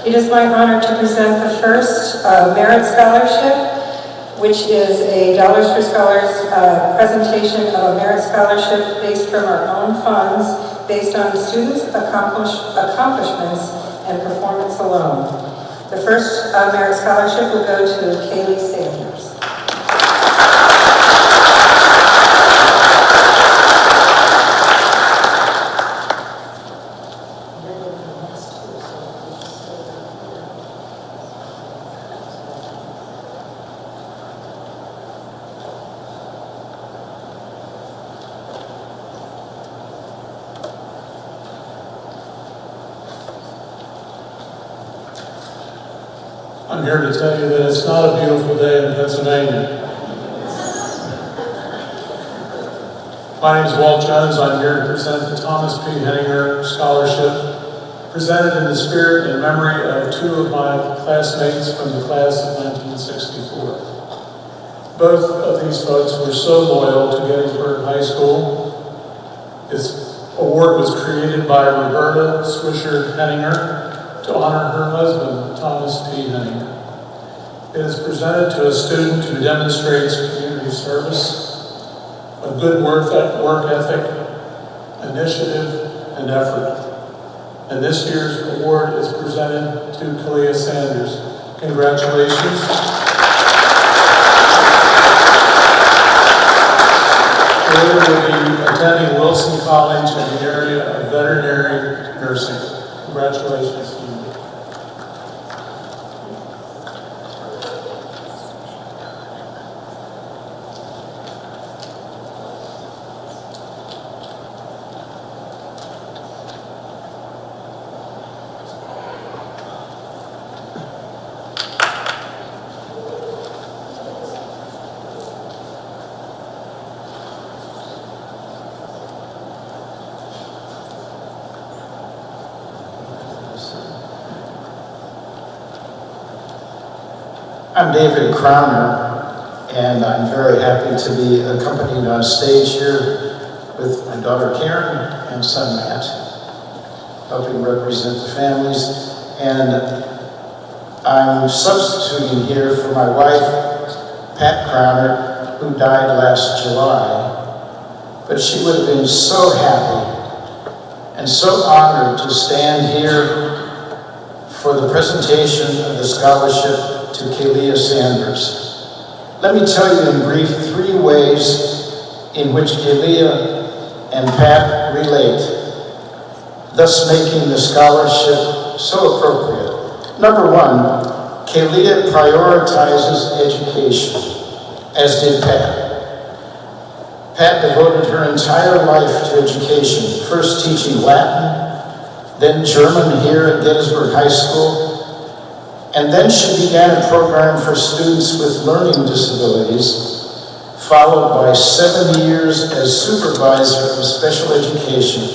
it is my honor to present the first Merit Scholarship, which is a Dollars for Scholars presentation of a merit scholarship based from our own funds, based on students' accomplishments and performance alone. The first Merit Scholarship will go to Kaylee Sanders. I'm here to tell you that it's not a beautiful day in Pennsylvania. My name is Walt Jones. I'm here to present the Thomas P. Henninger Scholarship, presented in the spirit and memory of two of my classmates from the class of 1964. Both of these folks were so loyal to Gettysburg High School. This award was created by Roberta Swisher Henninger to honor her husband, Thomas P. Henninger. It is presented to a student who demonstrates community service, a good work ethic, initiative, and effort. And this year's award is presented to Kalia Sanders. Congratulations. Kalia will be attending Wilson College in the area of veterinary nursing. Congratulations to you. I'm David Crowner, and I'm very happy to be accompanied on stage here with my daughter Karen and son Matt, helping represent the families. And I'm substituting here for my wife, Pat Crowner, who died last July. But she would have been so happy and so honored to stand here for the presentation of the scholarship to Kalia Sanders. Let me tell you in brief 3 ways in which Kalia and Pat relate, thus making the scholarship so appropriate. Number 1, Kalia prioritizes education, as did Pat. Pat devoted her entire life to education, first teaching Latin, then German here at Gettysburg High School, and then she began a program for students with learning disabilities, followed by 7 years as supervisor of special education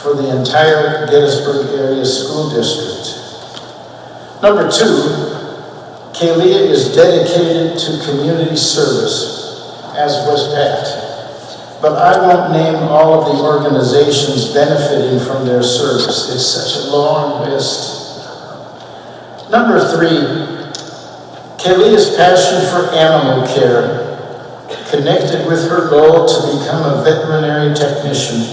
for the entire Gettysburg area school district. Number 2, Kaylia is dedicated to community service, as was Pat. But I won't name all of the organizations benefiting from their service. It's such a long list. Number 3, Kaylia's passion for animal care, connected with her goal to become a veterinary technician,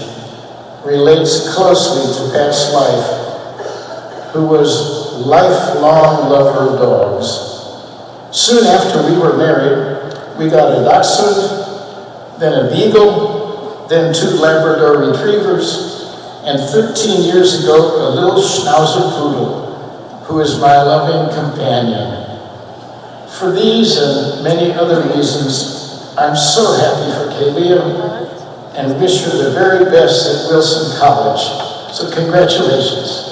relates closely to Pat's life, who was a lifelong lover of dogs. Soon after we were married, we got a dachshund, then a beagle, then 2 Labrador retrievers, and 13 years ago, a little Schnauzer poodle, who is my loving companion. For these and many other reasons, I'm so happy for Kaylia and wish her the very best at Wilson College. So congratulations.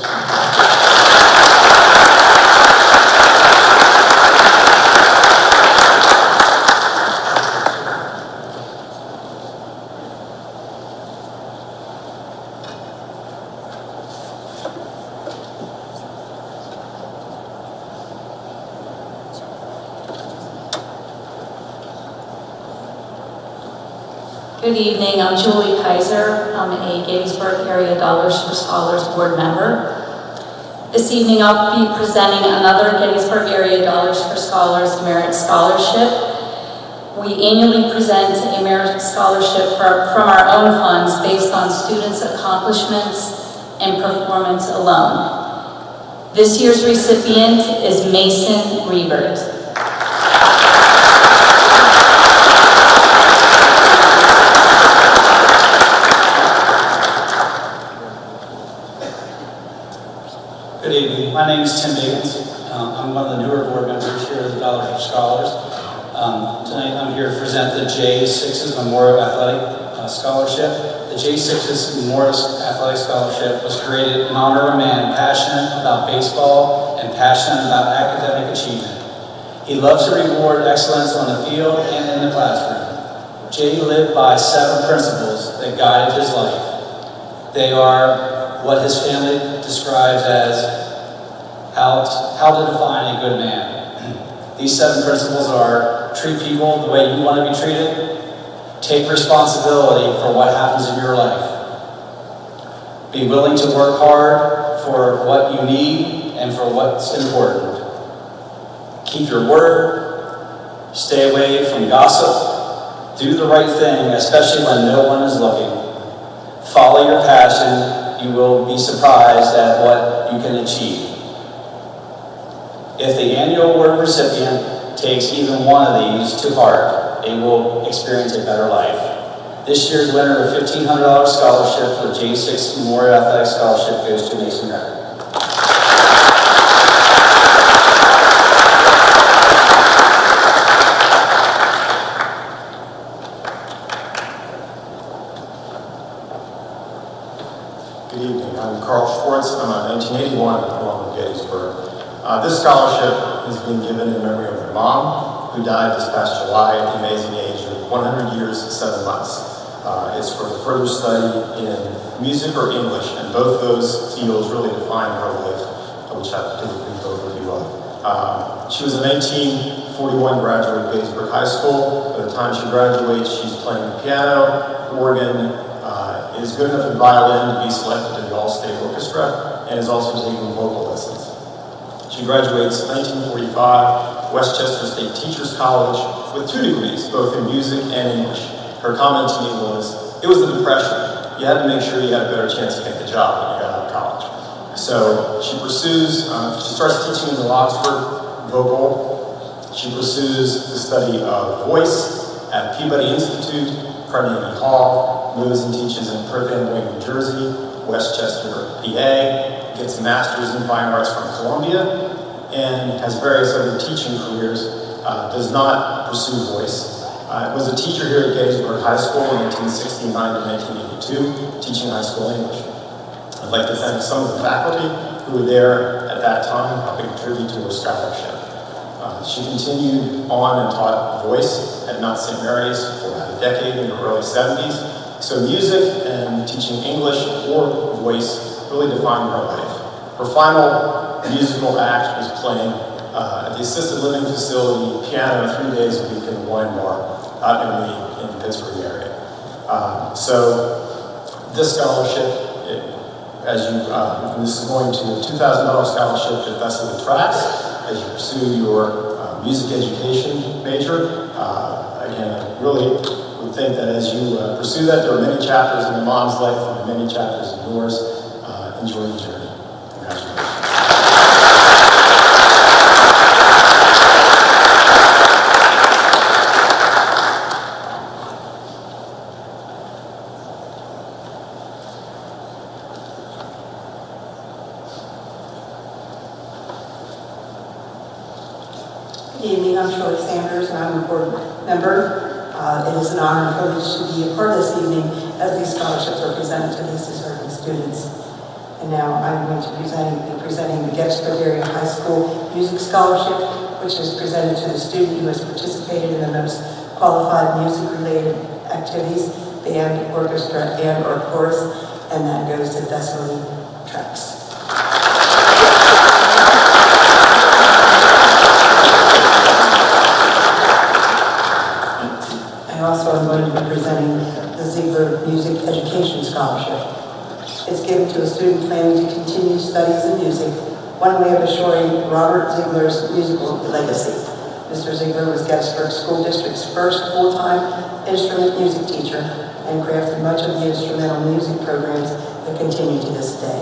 Good evening, I'm Julie Kaiser. I'm a Gettysburg Area Dollars for Scholars board member. This evening I'll be presenting another Gettysburg Area Dollars for Scholars Merit Scholarship. We annually present a merit scholarship from our own funds based on students' accomplishments and performance alone. This year's recipient is Mason Rebert. Good evening. My name is Tim Higgins. I'm one of the newer board members here at the Dollars for Scholars. Tonight I'm here to present the J6's Memorial Athletic Scholarship. The J6's Memorial Athletic Scholarship was created in honor of a man passionate about baseball and passionate about academic achievement. He loves to reward excellence on the field and in the classroom. Jay lived by 7 principles that guided his life. They are what his family describes as how to define a good man. These 7 principles are: treat people the way you want to be treated, take responsibility for what happens in your life, be willing to work hard for what you need and for what's important, keep your word, stay away from gossip, do the right thing, especially when no one is looking, follow your passion. You will be surprised at what you can achieve. If the annual award recipient takes even one of these to heart, they will experience a better life. This year's winner of $1,500 scholarship for the J6 Memorial Athletic Scholarship goes to Mason Rebert. Good evening, I'm Carl Schwartz. I'm a 1981 alum of Gettysburg. This scholarship is being given in memory of my mom, who died this past July at the amazing age of 100 years and 7 months. It's for further study in music or English, and both those fields really define her life, which I have to do a brief overview of. She was a 1941 graduate of Gettysburg High School. By the time she graduates, she's playing the piano, organ, is good enough at violin to be selected to the All-State Orchestra, and is also taking vocal lessons. She graduates in 1945, Westchester State Teachers College, with 2 degrees, both in music and English. Her comment to me was, it was the Depression. You had to make sure you had a better chance to get the job when you got out of college. So she pursues, she starts teaching in the Oxford vocal. She pursues the study of voice at Peabody Institute, Carnegie Hall, moves and teaches in Perth Amboy, New Jersey, Westchester, PA, gets a master's in fine arts from Columbia, and has various other teaching careers, does not pursue voice. Was a teacher here at Gettysburg High School in 1969 to 1982, teaching high school English. I'd like to thank some of the faculty who were there at that time, helping contribute to her scholarship. She continued on and taught voice at Mount St. Mary's for about a decade in the early 70s. So music and teaching English or voice really defined her life. Her final musical act was playing at the assisted living facility, piano 3 days a week in the wine bar out in the Pittsburgh area. So this scholarship, this is going to a $2,000 scholarship to Festival Tracks as you pursue your music education major. Again, I really would think that as you pursue that, there are many chapters in your mom's life and many chapters in yours. Enjoy the journey. Congratulations. Good evening, I'm Shirley Sanders, and I'm a board member. It is an honor and privilege to be a part of this evening as these scholarships are presented to these deserving students. And now I'm going to be presenting the Gettysburg Area High School Music Scholarship, which is presented to the student who has participated in the most qualified music-related activities, band, orchestra, and or chorus, and that goes to Thessaly Tracks. Also, I'm going to be presenting the Ziegler Music Education Scholarship. It's given to a student planning to continue studies in music, one way of assuring Robert Ziegler's musical legacy. Mr. Ziegler was Gettysburg School District's first full-time instrument music teacher and crafted much of the instrumental music programs that continue to this day.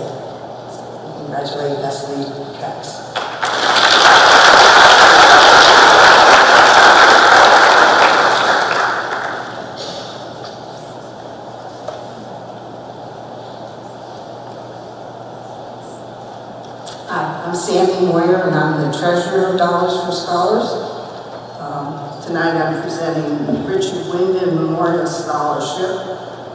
Congratulate Thessaly Tracks. I'm Sandy Moyer, and I'm the treasurer of Dollars for Scholars. Tonight I'm presenting the Richard Wyndham Memorial Scholarship,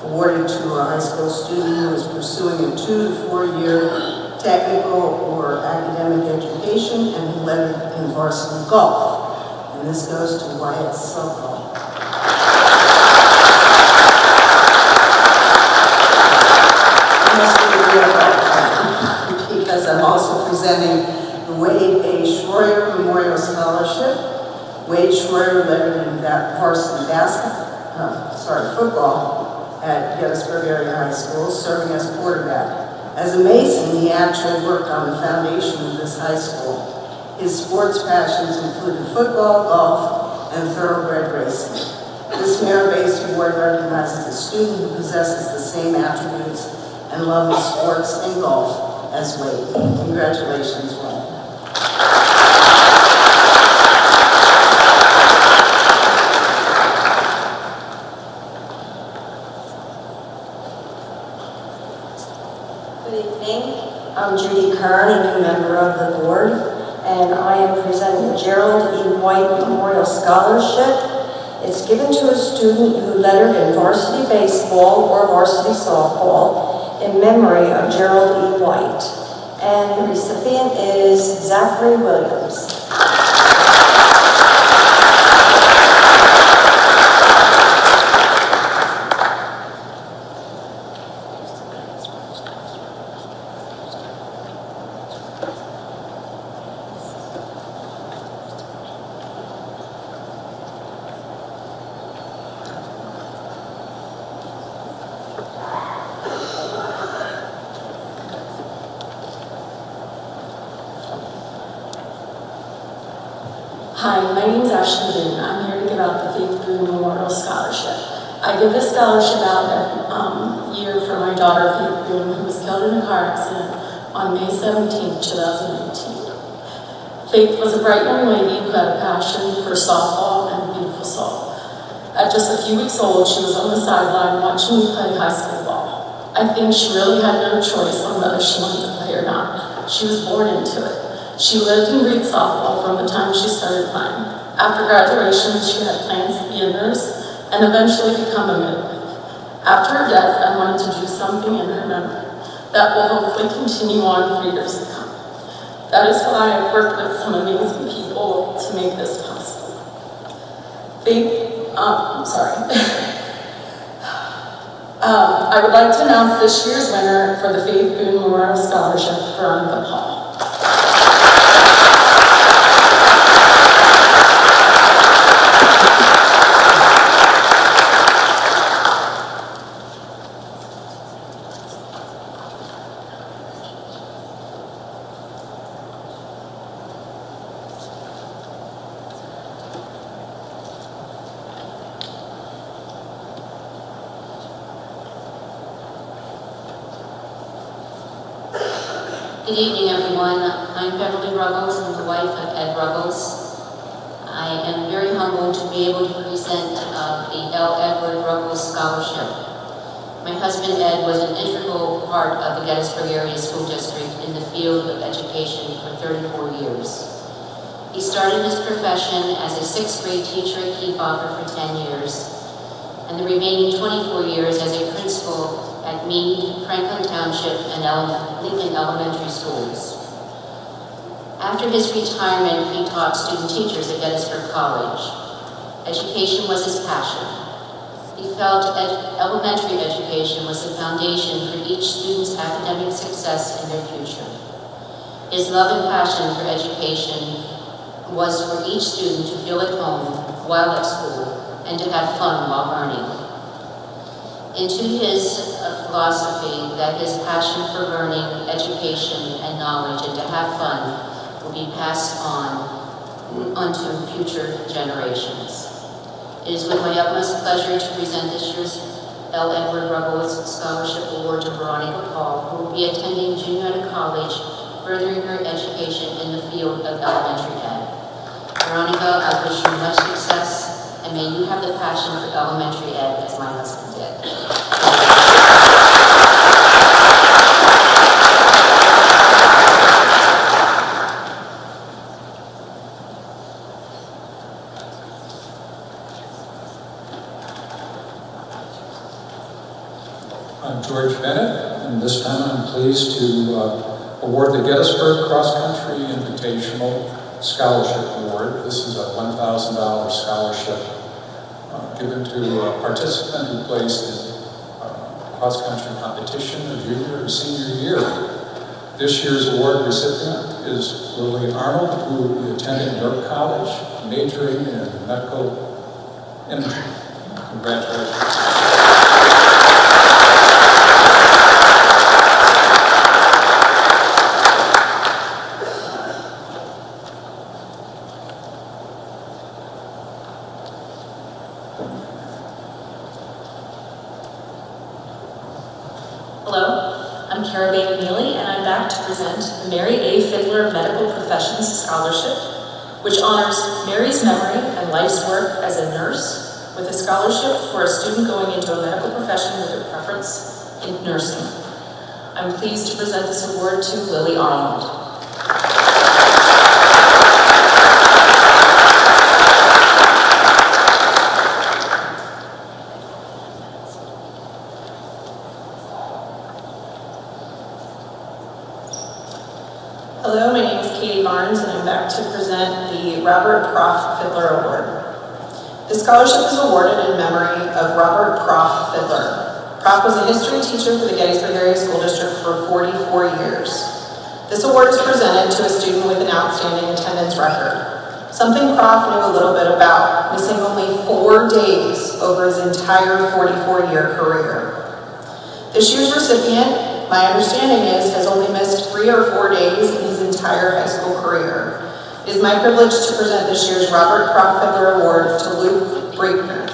awarded to a high school student who is pursuing a 2 to 4 year technical or academic education and who lettered in varsity golf. And this goes to Wyatt Sokol. Because I'm also presenting the Wade A. Schroyer Memorial Scholarship. Wade Schroyer lettered in varsity football at Gettysburg Area High School, serving as quarterback. As a Mason, he actually worked on the foundation of this high school. His sports passions included football, golf, and thoroughbred racing. This merit-based award recognizes a student who possesses the same attributes and love of sports and golf as Wade. Congratulations, Wade. Good evening. I'm Judy Kern, a new member of the board, and I am presenting the Gerald E. White Memorial Scholarship. It's given to a student who lettered in varsity baseball or varsity softball in memory of Gerald E. White. And the recipient is Zachary Williams. Hi, my name is Ashley Boone. I'm here to give out the Faith Boone Memorial Scholarship. I give this scholarship out every year for my daughter, Faith Boone, who was killed in a car accident on May 17, 2018. Faith was a bright young lady who had a passion for softball and beautiful soul. At just a few weeks old, she was on the sideline watching me play high school ball. I think she really had no choice on whether she wanted to play or not. She was born into it. She lived and breathed softball from the time she started playing. After graduation, she had plans to be a nurse and eventually become a midwife. After her death, I wanted to do something in her memory that will hopefully continue on for years to come. That is why I've worked with some amazing people to make this possible. I would like to announce this year's winner for the Faith Boone Memorial Scholarship, Veronica Paul. Good evening, everyone. I'm Beverly Ruggles. I'm the wife of Ed Ruggles. I am very humbled to be able to present the L. Edward Ruggles Scholarship. My husband Ed was an integral part of the Gettysburg Area School District in the field of education for 34 years. He started his profession as a 6th grade teacher at Kefauver for 10 years, and the remaining 24 years as a principal at Meade, Franklin Township, and Lincoln Elementary Schools. After his retirement, he taught student teachers at Gettysburg College. Education was his passion. He felt elementary education was the foundation for each student's academic success in their future. His love and passion for education was for each student to feel at home while at school and to have fun while learning. Into his philosophy that his passion for learning, education, and knowledge, and to have fun will be passed on onto future generations. It is with my utmost pleasure to present this year's L. Edward Ruggles Scholarship Award to Veronica Paul, who will be attending junior college, furthering her education in the field of elementary ed. Veronica, I wish you much success, and may you have the passion for elementary ed as my husband did. I'm George Bennett, and this time I'm pleased to award the Gettysburg Cross Country Invitational Scholarship Award. This is a $1,000 scholarship given to a participant who placed in cross-country competition in junior or senior year. This year's award recipient is Lily Arnold, who will be attending York College, majoring in medical imaging. Congratulations. Hello, I'm Kara Bain Neely, and I'm back to present the Mary A. Fiddler Medical Professions Scholarship, which honors Mary's memory and life's work as a nurse with a scholarship for a student going into a medical profession with a preference in nursing. I'm pleased to present this award to Lily Arnold. Hello, my name is Katie Barnes, and I'm back to present the Robert Proff Fiddler Award. The scholarship is awarded in memory of Robert Proff Fiddler. Proff was a history teacher for the Gettysburg Area School District for 44 years. This award is presented to a student with an outstanding attendance record, something Proff knew a little bit about, missing only 4 days over his entire 44-year career. This year's recipient, my understanding is, has only missed 3 or 4 days in his entire high school career. It is my privilege to present this year's Robert Proff Fiddler Award to Luke Breitner.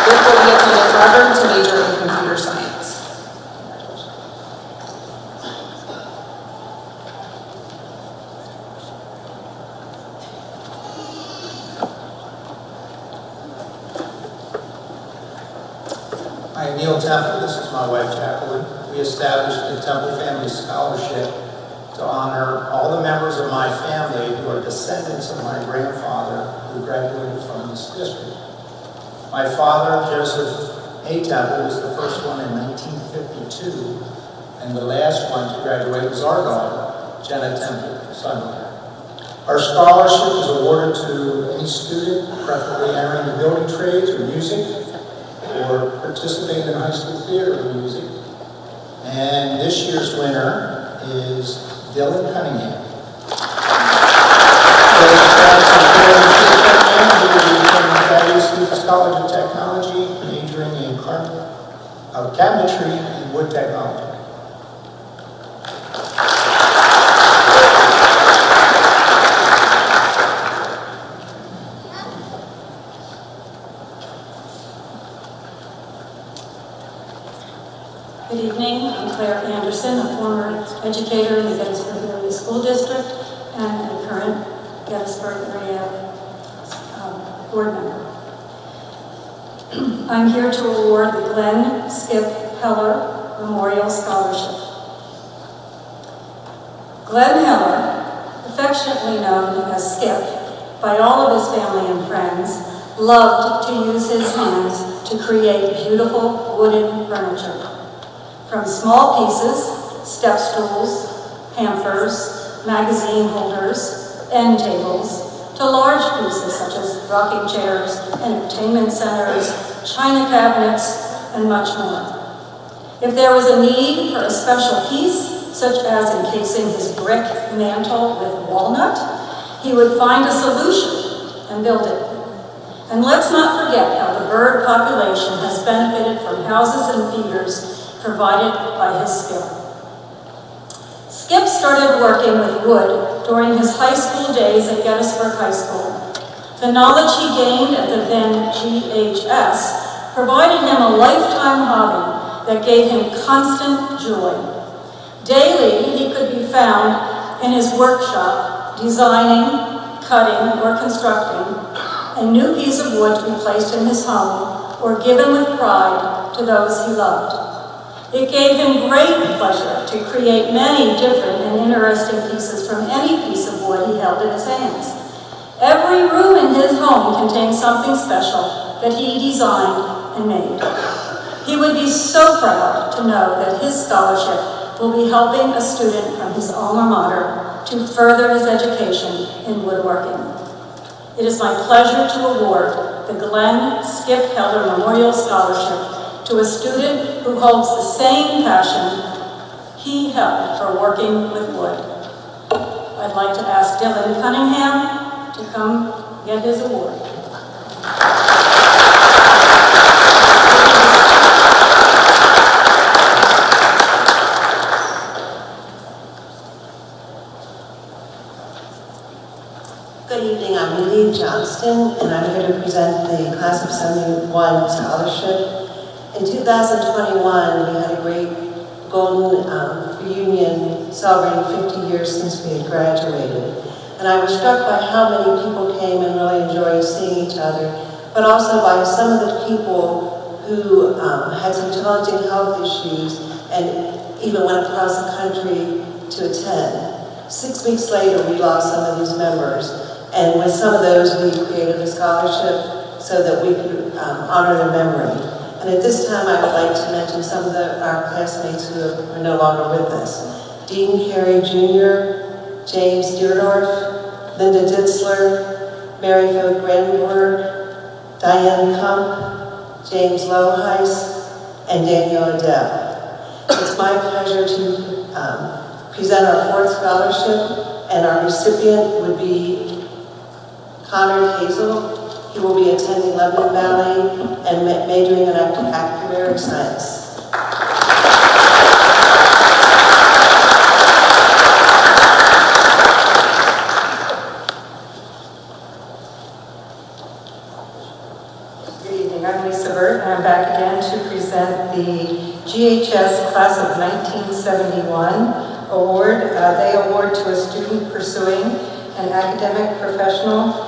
Luke will be attending Harvard to major in computer science. I am Neil Temple. This is my wife, Jacqueline. We established the Temple Family Scholarship to honor all the members of my family who are descendants of my grandfather who graduated from this district. My father, Joseph A. Temple, was the first one in 1952, and the last one to graduate was our daughter, Jenna Temple, Sunderland. Our scholarship is awarded to any student, preferably entering the building trades or music, or participating in high school theater or music. And this year's winner is Dylan Cunningham. College of Technology, majoring in cabinetry and wood technology. Good evening, I'm Claire Anderson, a former educator in the Gettysburg Area School District and a current Gettysburg Area board member. I'm here to award the Glenn Skip Heller Memorial Scholarship. Glenn Heller, affectionately known as Skip by all of his family and friends, loved to use his hands to create beautiful wooden furniture. From small pieces, step stools, hampers, magazine holders, end tables, to large pieces such as rocking chairs, entertainment centers, china cabinets, and much more. If there was a need for a special piece, such as encasing his brick mantle with walnut, he would find a solution and build it. And let's not forget how the bird population has benefited from houses and feeders provided by his skill. Skip started working with wood during his high school days at Gettysburg High School. The knowledge he gained at the then GHS provided him a lifetime hobby that gave him constant joy. Daily, he could be found in his workshop, designing, cutting, or constructing a new piece of wood to be placed in his home or given with pride to those he loved. It gave him great pleasure to create many different and interesting pieces from any piece of wood he held in his hands. Every room in his home contained something special that he designed and made. He would be so proud to know that his scholarship will be helping a student from his alma mater to further his education in woodworking. It is my pleasure to award the Glenn Skip Heller Memorial Scholarship to a student who holds the same passion he held for working with wood. I'd like to ask Dylan Cunningham to come get his award. Good evening, I'm Lily Johnston, and I'm here to present the Class of 71 Scholarship. In 2021, we had a great golden reunion celebrating 50 years since we had graduated. And I was struck by how many people came and really enjoyed seeing each other, but also by some of the people who had some challenging health issues and even went across the country to attend. 6 weeks later, we lost some of these members. And with some of those, we created a scholarship so that we could honor their memory. And at this time, I would like to mention some of our classmates who are no longer with us. Dean Carey Jr., James Deardorff, Linda Ditzler, Mary Vogt Brandenburg, Diane Kump, James Loheis, and Danielle Adele. It's my pleasure to present our 4th scholarship, and our recipient would be Connor Hazel. He will be attending Lebanon Valley and majoring in actuarial science. Good evening, I'm Lisa Burt, and I'm back again to present the GHS Class of 1971 award. They award to a student pursuing an academic, professional,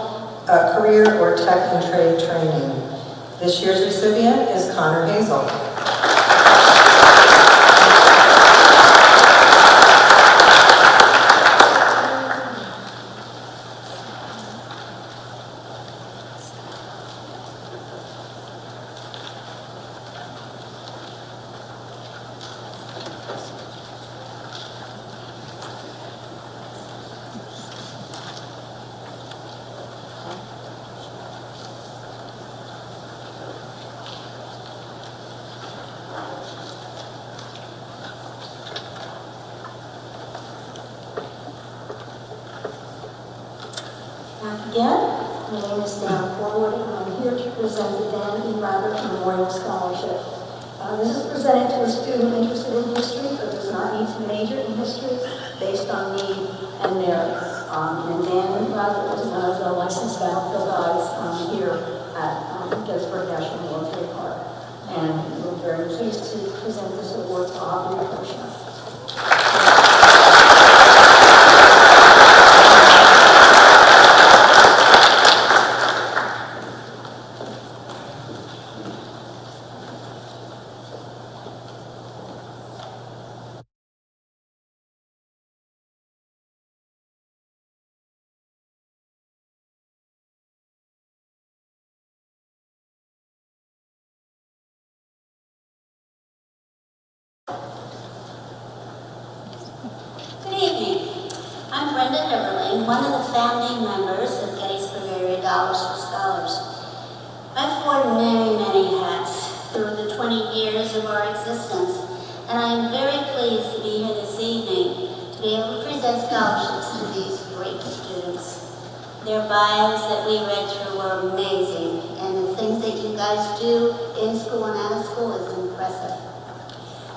career, or tech and trade training. This year's recipient is Connor Hazel. Again, my name is Dan Forward, and I'm here to present the Dan E. Rabbit Memorial Scholarship. This is presented to a student interested in history, but does not need to major in history based on need and merit. And Dan E. Rabbit was one of the licensed battlefield guides here at Gettysburg National Military Park. And we're very pleased to present this award to Aubrey Kirshner. Good evening. I'm Brenda Everling, one of the founding members of Gettysburg Area Dollars for Scholars. I've worn many hats through the 20 years of our existence, and I am very pleased to be here this evening to be able to present scholarships to these great students. Their bios that we read through were amazing, and the things that you guys do in school and out of school is impressive.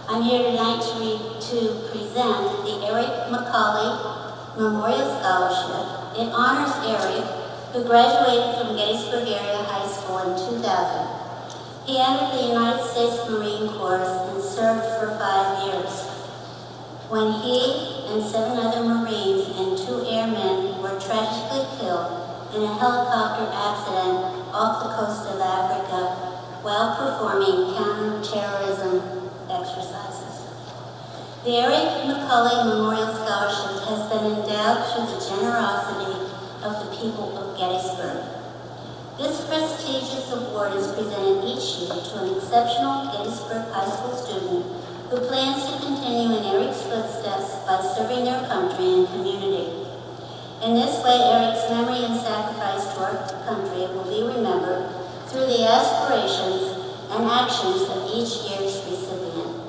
I'm here tonight to present the Eric McCauley Memorial Scholarship. It honors Eric, who graduated from Gettysburg Area High School in 2000. He entered the United States Marine Corps and served for 5 years. When he and 7 other Marines and 2 airmen were tragically killed in a helicopter accident off the coast of Africa while performing counterterrorism exercises. The Eric McCauley Memorial Scholarship has been endowed through the generosity of the people of Gettysburg. This prestigious award is presented each year to an exceptional Gettysburg High School student who plans to continue in Eric's footsteps by serving their country and community. In this way, Eric's memory and sacrifice to our country will be remembered through the aspirations and actions of each year's recipient.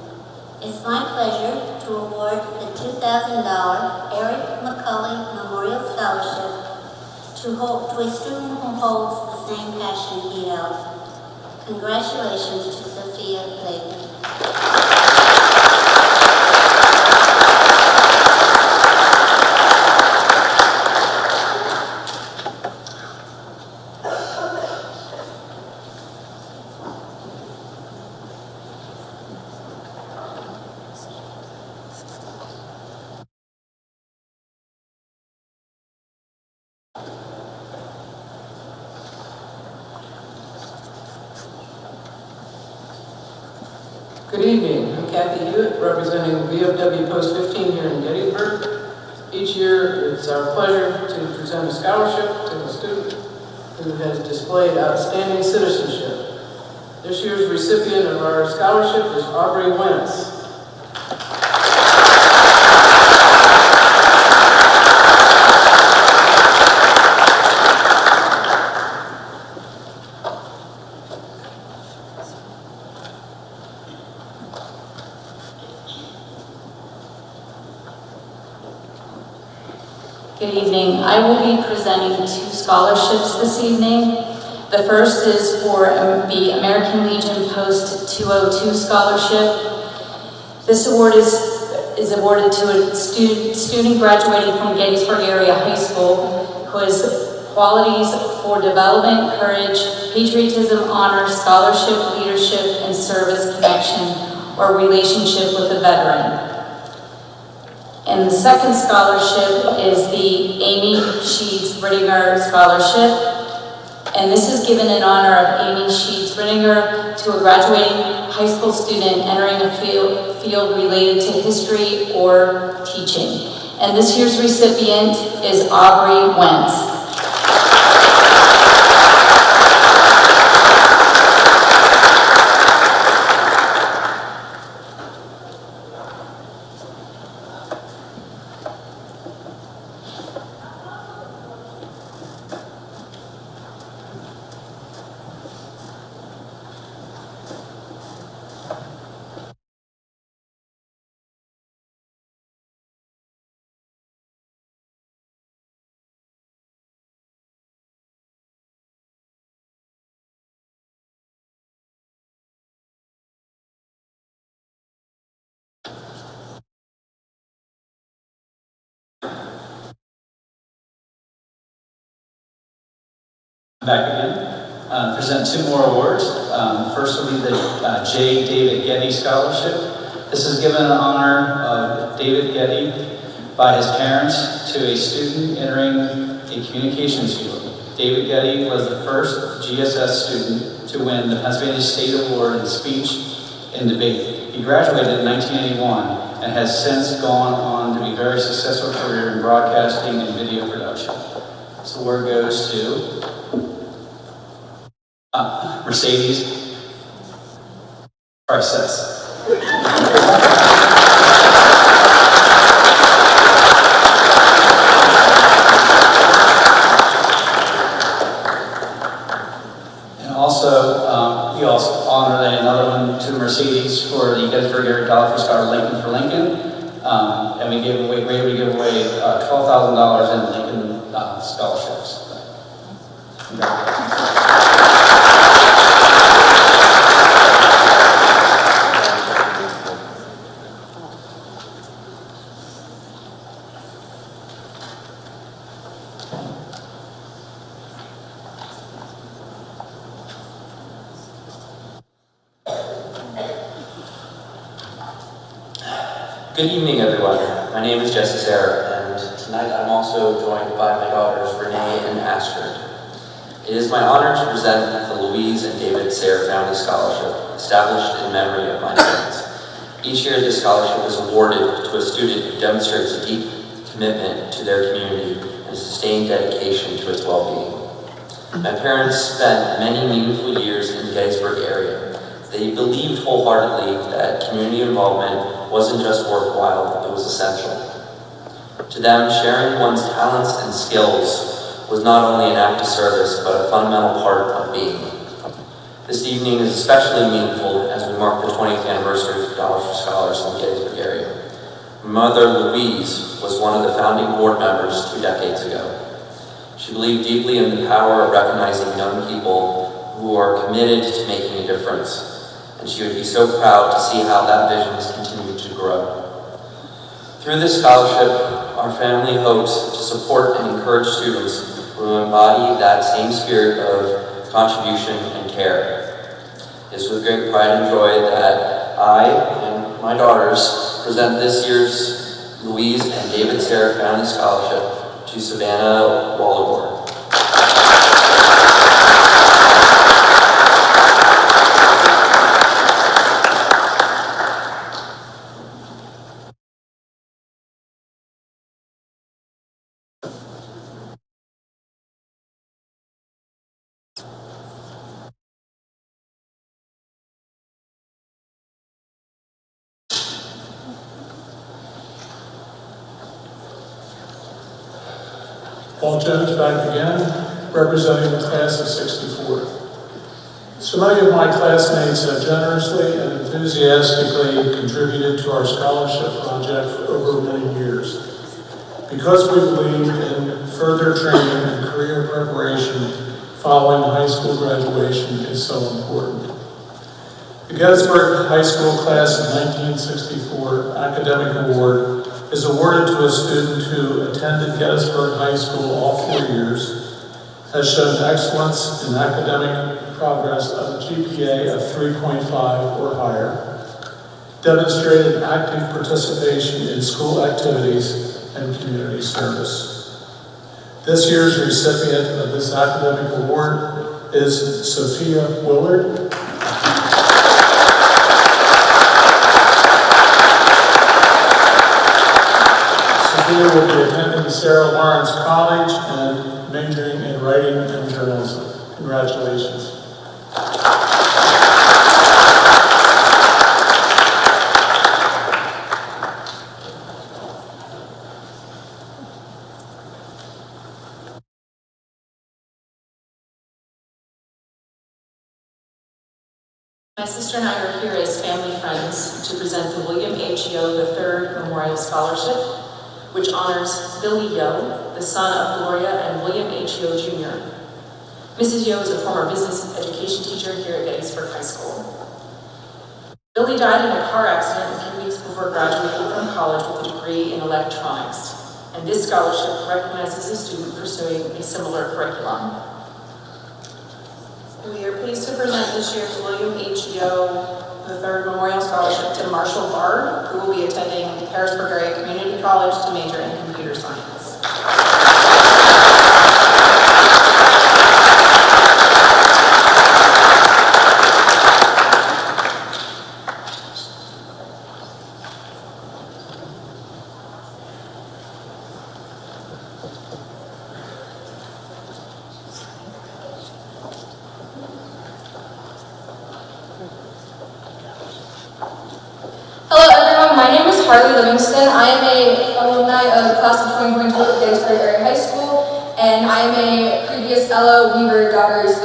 It's my pleasure to award the $2,000 Eric McCauley Memorial Scholarship to a student who holds the same passion he held. Congratulations to Sophia Clayton. Good evening. I'm Kathy Hewitt, representing VFW Post 15 here in Gettysburg. Each year, it's our pleasure to present a scholarship to a student who has displayed outstanding citizenship. This year's recipient of our scholarship is Aubrey Wentz. Good evening. I will be presenting 2 scholarships this evening. The first is for the American Legion Post 202 Scholarship. This award is awarded to a student graduating from Gettysburg Area High School who has qualities for development, courage, patriotism, honor, scholarship, leadership, and service connection or relationship with a veteran. And the second scholarship is the Amy Sheets Rittinger Scholarship. And this is given in honor of Amy Sheets Rittinger to a graduating high school student entering a field related to history or teaching. And this year's recipient is Aubrey Wentz. Back again. present two more awards. First will be the J. David Getty Scholarship. This is given in honor of David Getty by his parents to a student entering a communications field. David Getty was the first GSS student to win the Pennsylvania State Award in Speech and Debate. He graduated in 1981 and has since gone on to be a very successful career in broadcasting and video production. This award goes to Mercedes Prices. We also honored another one to Mercedes for the Gettysburg Area Dollar for Scholar Lincoln for Lincoln. And we were able to give away $12,000 in Lincoln scholarships. Good evening, everyone. My name is Jesse Sarah, and tonight I'm also joined by my daughters, Renee and Astrid. It is my honor to present the Louise and David Sayre Family Scholarship, established in memory of my parents. Each year, this scholarship is awarded to a student who demonstrates a deep commitment to their community and sustained dedication to its well-being. My parents spent many meaningful years in the Gettysburg area. They believed wholeheartedly that community involvement wasn't just worthwhile, it was essential. To them, sharing one's talents and skills was not only an act of service, but a fundamental part of being. This evening is especially meaningful as we mark the 20th anniversary of Dollars for Scholars in the Gettysburg area. My mother, Louise, was one of the founding board members 2 decades ago. She believed deeply in the power of recognizing young people who are committed to making a difference. And she would be so proud to see how that vision has continued to grow. Through this scholarship, our family hopes to support and encourage students who will embody that same spirit of contribution and care. It's with great pride and joy that I and my daughters present this year's Louise and David Sayre Family Scholarship to Savannah Wallagore. Paul Jones back again, representing the class of '64. So many of my classmates have generously and enthusiastically contributed to our scholarship project for over many years. Because we believe in further training and career preparation following high school graduation is so important. The Gettysburg High School Class of 1964 Academic Award is awarded to a student who attended Gettysburg High School all 4 years, has shown excellence in academic progress of a GPA of 3.5 or higher, demonstrated active participation in school activities and community service. This year's recipient of this academic award is Sophia Willard. Sophia will be attending Sarah Lawrence College and majoring in writing and journalism. Congratulations. My sister and I are here as family friends to present the William H. Yo III Memorial Scholarship, which honors Billy Yo, the son of Gloria and William H. Yo Jr. Mrs. Yo is a former business education teacher here at Gettysburg High School. Billy died in a car accident a few weeks before graduating from college with a degree in electronics, and this scholarship recognizes a student pursuing a similar curriculum. pleased to present this year's William H. Joe III Memorial Scholarship to Marshall Bard, who will be attending Harrisburg Area Community College to major in computer science. Hello everyone, my name is Harley Livingston. I am an alumni of class of 2022 at Gettysburg Area High School, and I am a previous Ella Weaver Daughters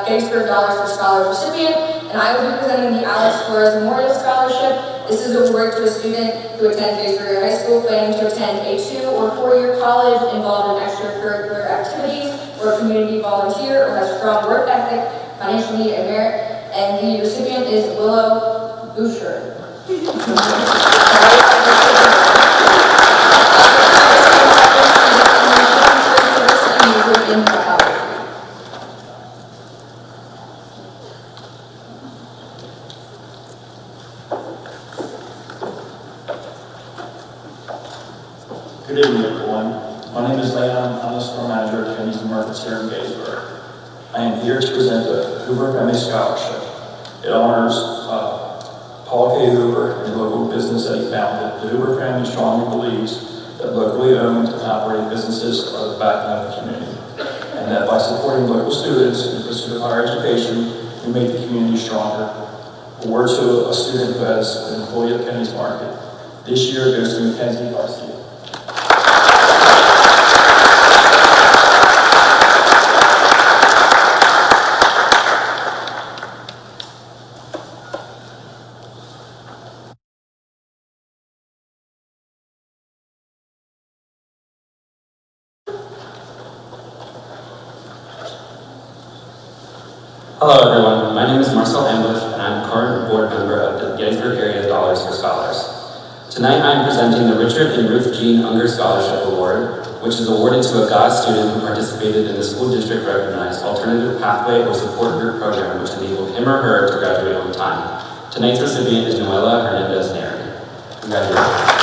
Gettysburg Dollars for Scholars recipient, and I will be presenting the Alex Flores Memorial Scholarship. This is awarded to a student who attends Gettysburg Area High School planning to attend a 2- or 4-year college involved in extracurricular activities, or a community volunteer, or has strong work ethic, financial need, and merit, and the recipient is Willow Boucher. Good evening, everyone. My name is Leon. I'm the store manager at Kenny's and Martha's here in Gettysburg. I am here to present the Hoover Family Scholarship. It honors Paul K. Hoover and the local business that he founded. The Hoover family strongly believes that locally owned and operated businesses are the backbone of the community, and that by supporting local students in the pursuit of higher education, we make the community stronger. Award to a student who has been an employee at Kenny's Market. This year goes to Mackenzie Garcia. Hello everyone, my name is Marcel Ambush and I'm a current board member of the Gettysburg Area Dollars for Scholars. Tonight I am presenting the Richard and Ruth Jean Unger Scholarship Award, which is awarded to a GOS student who participated in the school district recognized alternative pathway or support group program which enabled him or her to graduate on time. Tonight's recipient is Noela Hernandez-Neri. Congratulations.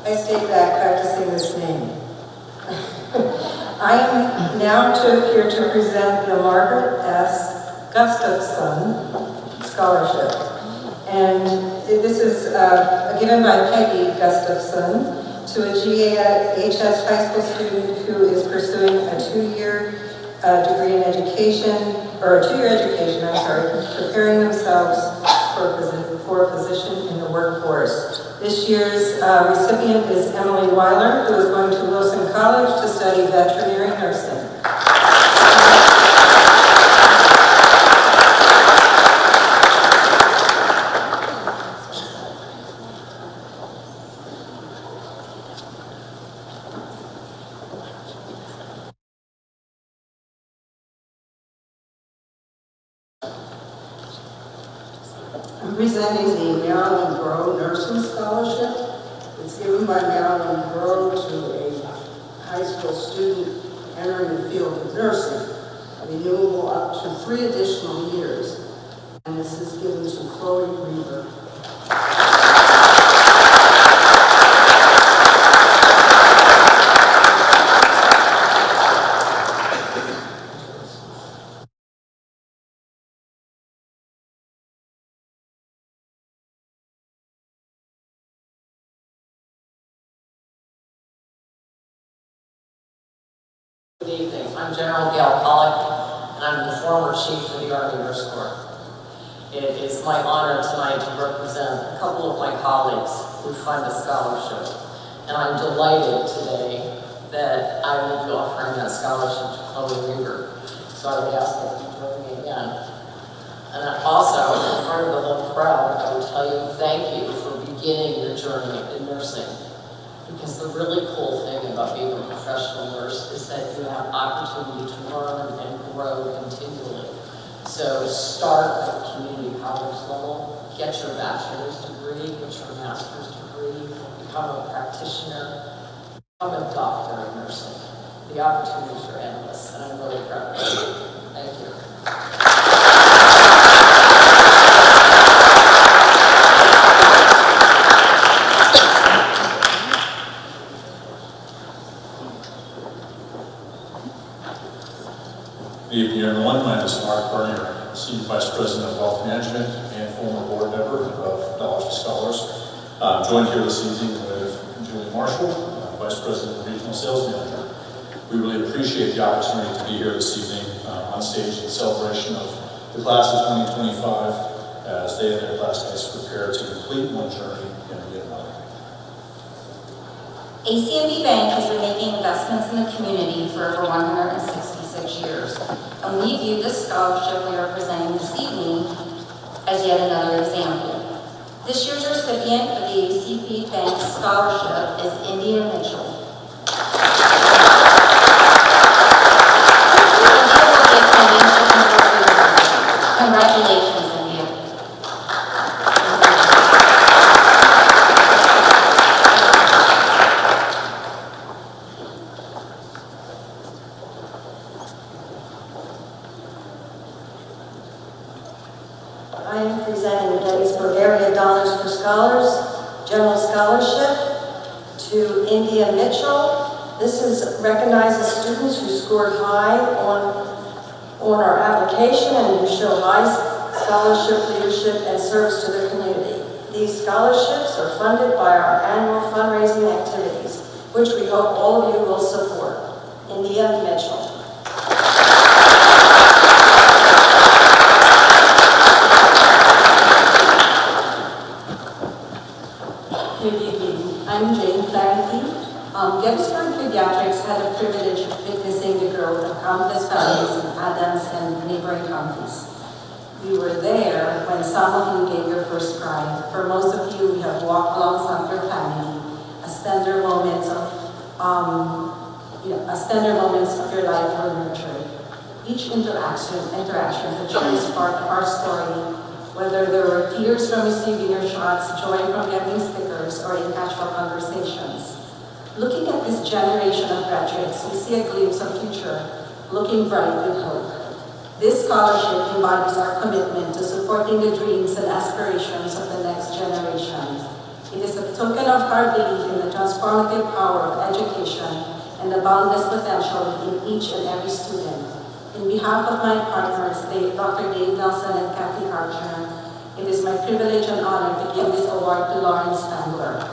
I stayed back practicing this name. I am now here to present the Margaret S. Gustafson Scholarship. And this is given by Peggy Gustafson to a GAHS high school student who is pursuing a 2-year degree in education, or a 2-year education, preparing themselves for a position in the workforce. This year's recipient is Emily Weiler, who is going to Wilson College to study veterinary nursing. I'm presenting the Marilyn Grow Nursing Scholarship. It's given by Marilyn Grow to a high school student entering the field of nursing, renewable up to 3 additional years. And this is given to Chloe Reaver. Good evening. I'm General Gail Pollock, and I'm the former Chief of the Army Nurse Corps. It is my honor tonight to represent a couple of my colleagues to fund a scholarship. And I'm delighted today that I will be offering that scholarship to Chloe Weaver. So I would ask that you join me again. And also, in front of the whole crowd, I would tell you thank you for beginning your journey in nursing. Because the really cool thing about being a professional nurse is that you have opportunity to learn and grow continually. So start at the community college level, get your bachelor's degree, get your master's degree, become a practitioner, become a doctor in nursing. The opportunities are endless, and I'm really proud of you. Thank you. Good evening, everyone. My name is Mark Bernier, Senior Vice President of Wealth Management and former board member of Dollars to Scholars. I'm joined here this evening with Julie Marshall, Vice President and Regional Sales Manager. We really appreciate the opportunity to be here this evening on stage in celebration of the class of 2025 as they and their classmates prepare to complete one journey and begin another. ACNB Bank has been making investments in the community for over 166 years, and we view this scholarship we are presenting this evening as yet another example. This year's recipient of the ACNB Bank Scholarship is India Mitchell. Congratulations, India. I am presenting the Gettysburg Area Dollars for Scholars General Scholarship to India Mitchell. This recognizes students who scored high on our application and who show high scholarship leadership and service to their community. These scholarships are funded by our annual fundraising activities, which we hope all of you will support. India Mitchell. Good evening. I'm Jane Flaherty. Gettysburg Pediatrics had the privilege of witnessing the growth of countless families in Adams and neighboring counties. We were there when some of you gave your first cry. For most of you, we have walked alongside your family as tender moments of your life were nurtured. Each interaction is a cherished part of our story, whether there were tears from receiving your shots, joy from getting stickers, or in casual conversations. Looking at this generation of graduates, we see a glimpse of future, looking bright with hope. This scholarship embodies our commitment to supporting the dreams and aspirations of the next generation. It is a token of our belief in the transformative power of education and the boundless potential within each and every student. In behalf of my partners, Dr. Dave Nelson and Kathy Karcher, it is my privilege and honor to give this award to Lauren Spangler.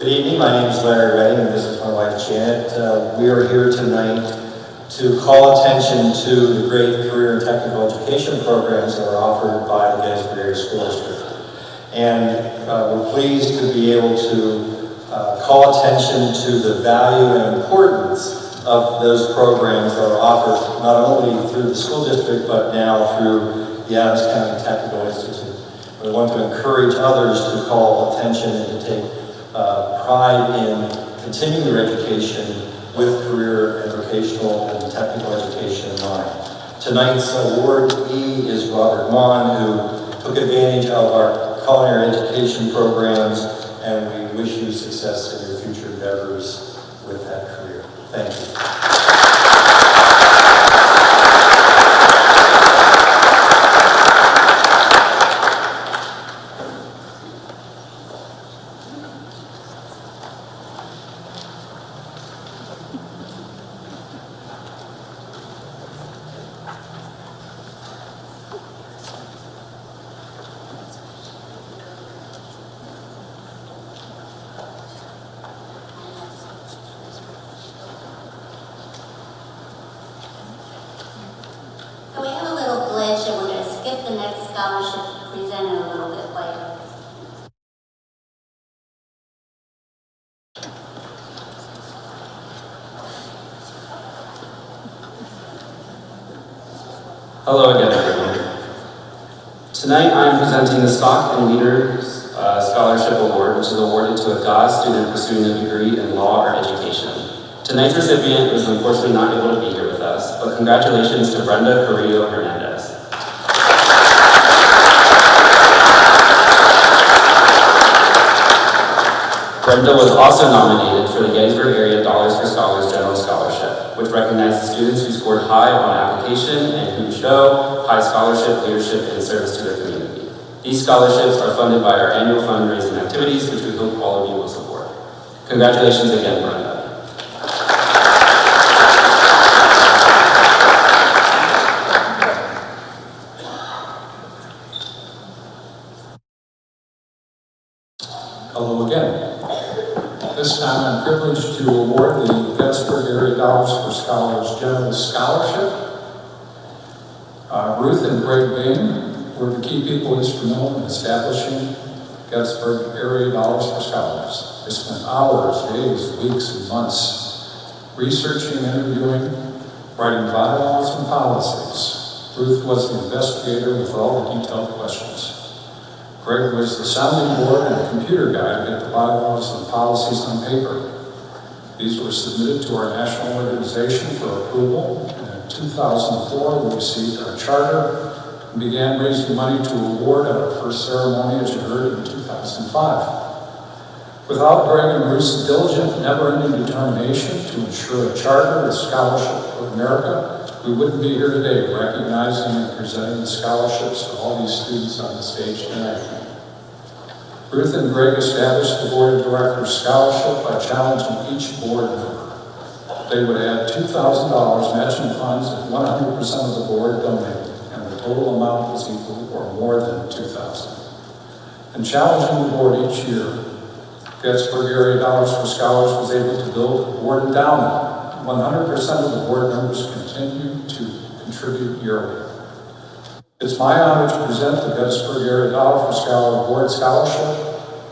Good evening, my name is Larry Redding and this is my wife Janet. We are here tonight to call attention to the great career and technical education programs that are offered by the Gettysburg Area School District. And we're pleased to be able to call attention to the value and importance of those programs that are offered not only through the school district but now through the Adams County Technical Institute. We want to encourage others to call attention and to take pride in continuing their education with career and vocational and technical education in mind. Tonight's awardee is Robert Mon, who took advantage of our culinary education programs, and we wish you success in your future endeavors with that career. Thank you. scholarship presented a little bit later. Hello again, everyone. Tonight I am presenting the Stock and Leaders Scholarship Award, which is awarded to a GAA student pursuing a degree in law or education. Tonight's recipient is unfortunately not able to be here with us, but congratulations to Brenda Carrillo Hernandez. Brenda was also nominated for the Gettysburg Area Dollars for Scholars General Scholarship, which recognizes students who scored high on application and who show high scholarship, leadership, and service to their community. These scholarships are funded by our annual fundraising activities, which we hope all of you will support. Congratulations again, Brenda. Hello again. This time I'm privileged to award the Gettysburg Area Dollars for Scholars General Scholarship. Ruth and Greg Bain were the key people instrumental in establishing Gettysburg Area Dollars for Scholars. They spent hours, days, weeks, and months researching, interviewing, writing bylaws and policies. Ruth was the investigator with all the detailed questions. Greg was the sounding board and computer guy to get the bylaws and policies on paper. These were submitted to our national organization for approval, and in 2004 we received our charter and began raising money to award at our first ceremony, as you heard, in 2005. Without Greg and Ruth's diligent, never-ending determination to ensure a charter with Scholarship of America, we wouldn't be here today recognizing and presenting the scholarships to all these students on the stage tonight. Ruth and Greg established the Board of Directors Scholarship by challenging each board member. They would add $2,000 matching funds if 100% of the board donated, and the total amount was equal or more than $2,000. In challenging the board each year, Gettysburg Area Dollars for Scholars was able to build a board endowment. 100% of the board members continue to contribute yearly. It's my honor to present the Gettysburg Area Dollar for Scholar Board Scholarship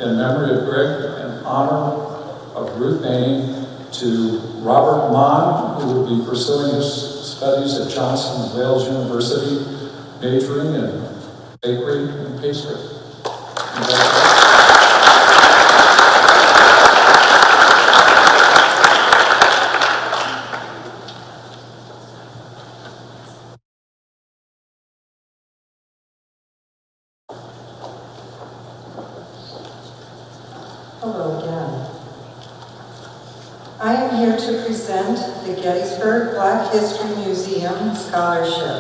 in memory of Greg and honor of Ruth Bain to Robert Mon, who will be pursuing his studies at Johnson and Wales University, majoring in bakery and pastry. Hello again. I am here to present the Gettysburg Black History Museum Scholarship.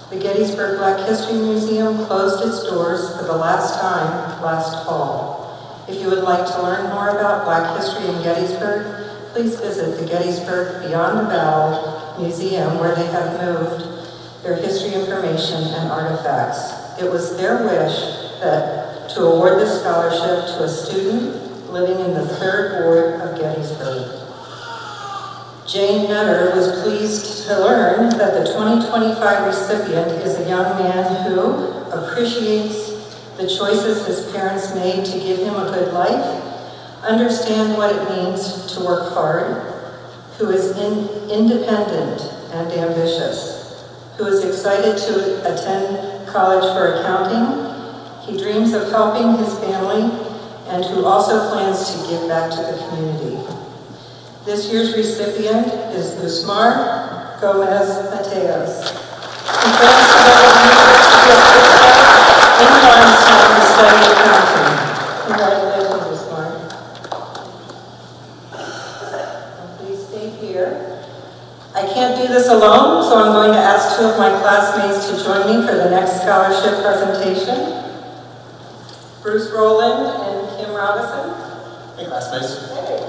The Gettysburg Black History Museum closed its doors for the last time last fall. If you would like to learn more about Black history in Gettysburg, please visit the Gettysburg Beyond the Bell Museum, where they have moved their history information and artifacts. It was their wish to award this scholarship to a student living in the 3rd Ward of Gettysburg. Jane Nutter was pleased to learn that the 2025 recipient is a young man who appreciates the choices his parents made to give him a good life, understand what it means to work hard, who is independent and ambitious, who is excited to attend college for accounting. He dreams of helping his family, and who also plans to give back to the community. This year's recipient is Usmar Gomez Mateos. He plans to go to the University of Florida in Johnstown to study accounting. Congratulations, Usmar. Please stay here. I can't do this alone, so I'm going to ask 2 of my classmates to join me for the next scholarship presentation. Bruce Rowland and Kim Robinson. Hey, classmates. Hey.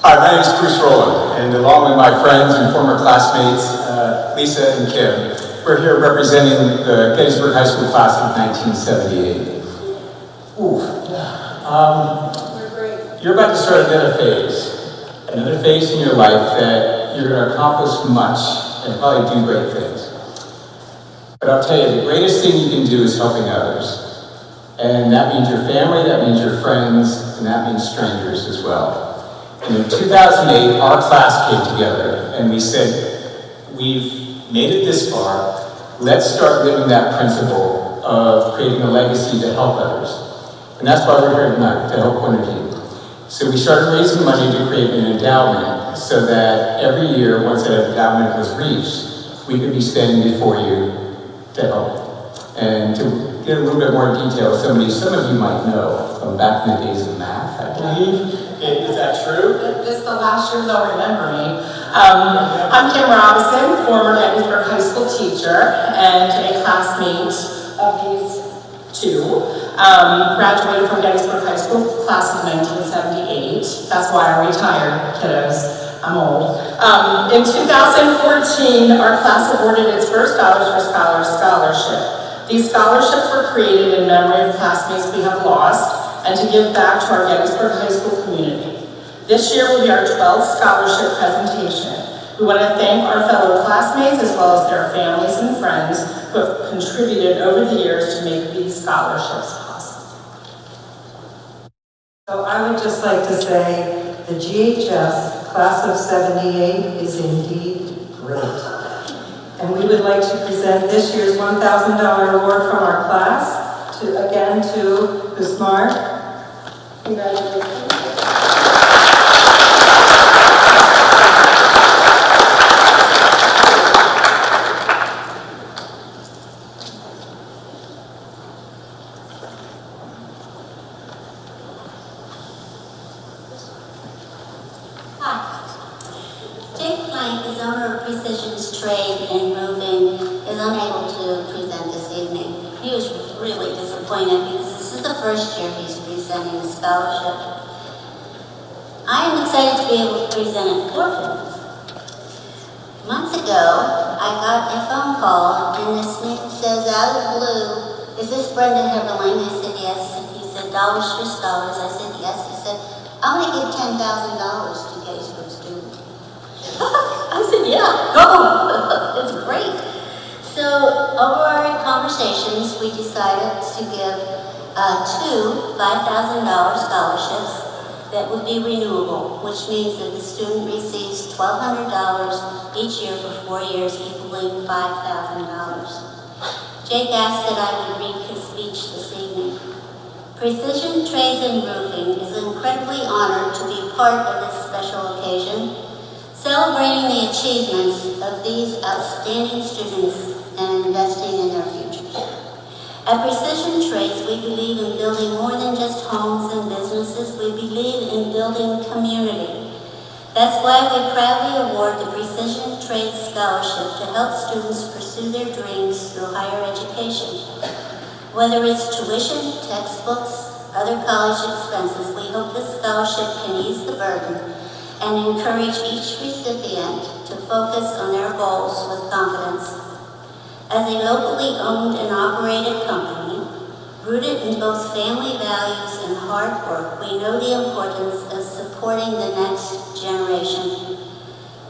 Hi, my name is Bruce Rowland, and along with my friends and former classmates, Lisa and Kim, we're here representing the Gettysburg High School class of 1978. Ooh. You're about to start another phase in your life that you're going to accomplish much and probably do great things. But I'll tell you, the greatest thing you can do is helping others. And that means your family, that means your friends, and that means strangers as well. And in 2008, our class came together and we said, we've made it this far, let's start living that principle of creating a legacy to help others. And that's why we're here tonight, to help one of you. So we started raising money to create an endowment so that every year, once that endowment was reached, we could be standing before you to help. And to get a little bit more detail, some of you might know from back in the days of math, I believe. Is that true? This the last year they'll remember me. I'm Kim Robinson, former Gettysburg High School teacher and a classmate of these two. Graduated from Gettysburg High School, class of 1978. That's why I retired, kiddos. I'm old. In 2014, our class awarded its first Dollars for Scholars scholarship. These scholarships were created in memory of classmates we have lost and to give back to our Gettysburg High School community. This year will be our 12th scholarship presentation. We want to thank our fellow classmates as well as their families and friends who have contributed over the years to make these scholarships possible. So I would just like to say the GHS class of 78 is indeed great. And we would like to present this year's $1,000 award from our class to Usmar. Congratulations. Precision's Trade in Roofing is unable to present this evening. He was really disappointed because this is the first year he's presenting the scholarship. I am excited to be able to present it for him. Months ago, I got a phone call and this man says out of the blue, "Is this Brenda Heberling?" I said, "Yes." And he said, "Dollars for Scholars." I said, "Yes." He said, "I'm going to give $10,000 to Gettysburg students." I said, "Yeah, go." It's great. So over our conversations, we decided to give two $5,000 scholarships that would be renewable, which means that the student receives $1,200 each year for 4 years, equaling $5,000. Jake asked that I would read his speech this evening. Precision Trades and Roofing is incredibly honored to be part of this special occasion, celebrating the achievements of these outstanding students and investing in their futures. At Precision Trades, we believe in building more than just homes and businesses. We believe in building community. That's why we proudly award the Precision Trades Scholarship to help students pursue their dreams through higher education. Whether it's tuition, textbooks, other college expenses, we hope this scholarship can ease the burden and encourage each recipient to focus on their goals with confidence. As a locally owned and operated company, rooted in both family values and hard work, we know the importance of supporting the next generation.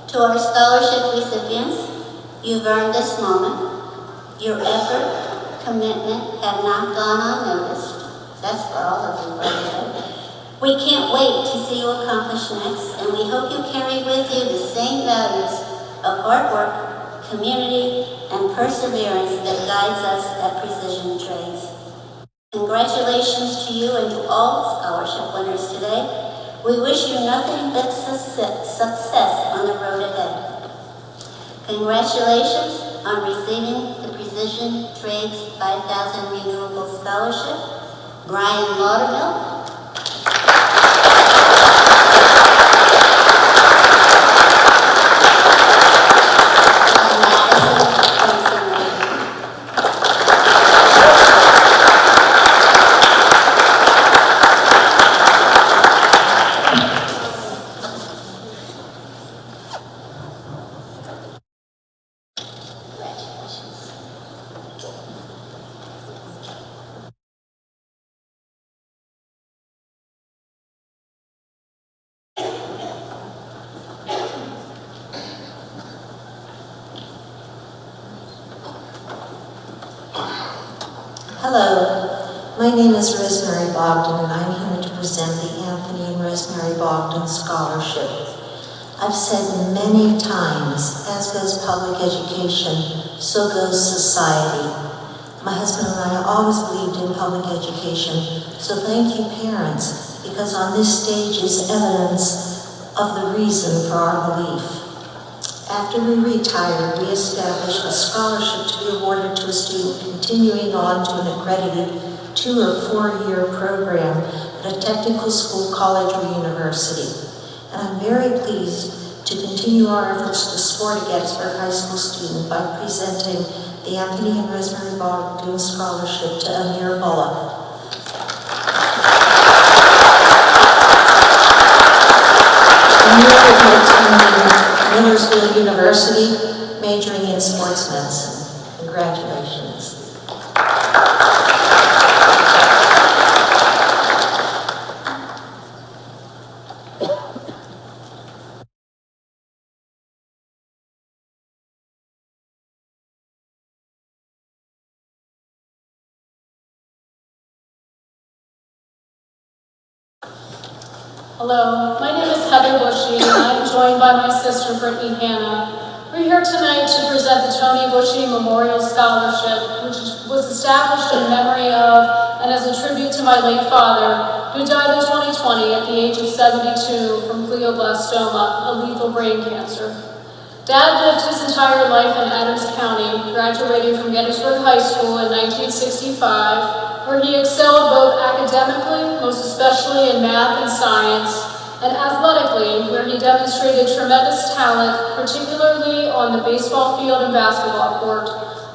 To our scholarship recipients, you've earned this moment. Your effort, commitment have not gone unnoticed. That's for all of you right there. We can't wait to see you accomplish next, and we hope you carry with you the same values of hard work, community, and perseverance that guides us at Precision Trades. Congratulations to you and to all scholarship winners today. We wish you nothing but success on the road ahead. Congratulations on receiving the Precision Trades 5,000 Renewable Scholarship, Brian Laudermill, Hello, my name is Rosemary Bogdan, and I'm here to present the Anthony and Rosemary Bogdan Scholarship. I've said many times, as goes public education, so goes society. My husband and I always believed in public education, so thank you, parents, because on this stage is evidence of the reason for our belief. After we retired, we established a scholarship to be awarded to a student continuing on to an accredited 2- or 4-year program at a technical school, college, or university. And I'm very pleased to continue our efforts to support a Gettysburg High School student by presenting the Anthony and Rosemary Bogdan Scholarship to Amir Bullock. Amir will be attending Millersville University, majoring in sports medicine. Congratulations. Hello, my name is Heather Bushy, and I'm joined by my sister Brittany Hanna. We're here tonight to present the Tony Bushy Memorial Scholarship, which was established in memory of and as a tribute to my late father, who died in 2020 at the age of 72 from glioblastoma, a lethal brain cancer. Dad lived his entire life in Adams County, graduating from Gettysburg High School in 1965, where he excelled both academically, most especially in math and science, and athletically, where he demonstrated tremendous talent, particularly on the baseball field and basketball court.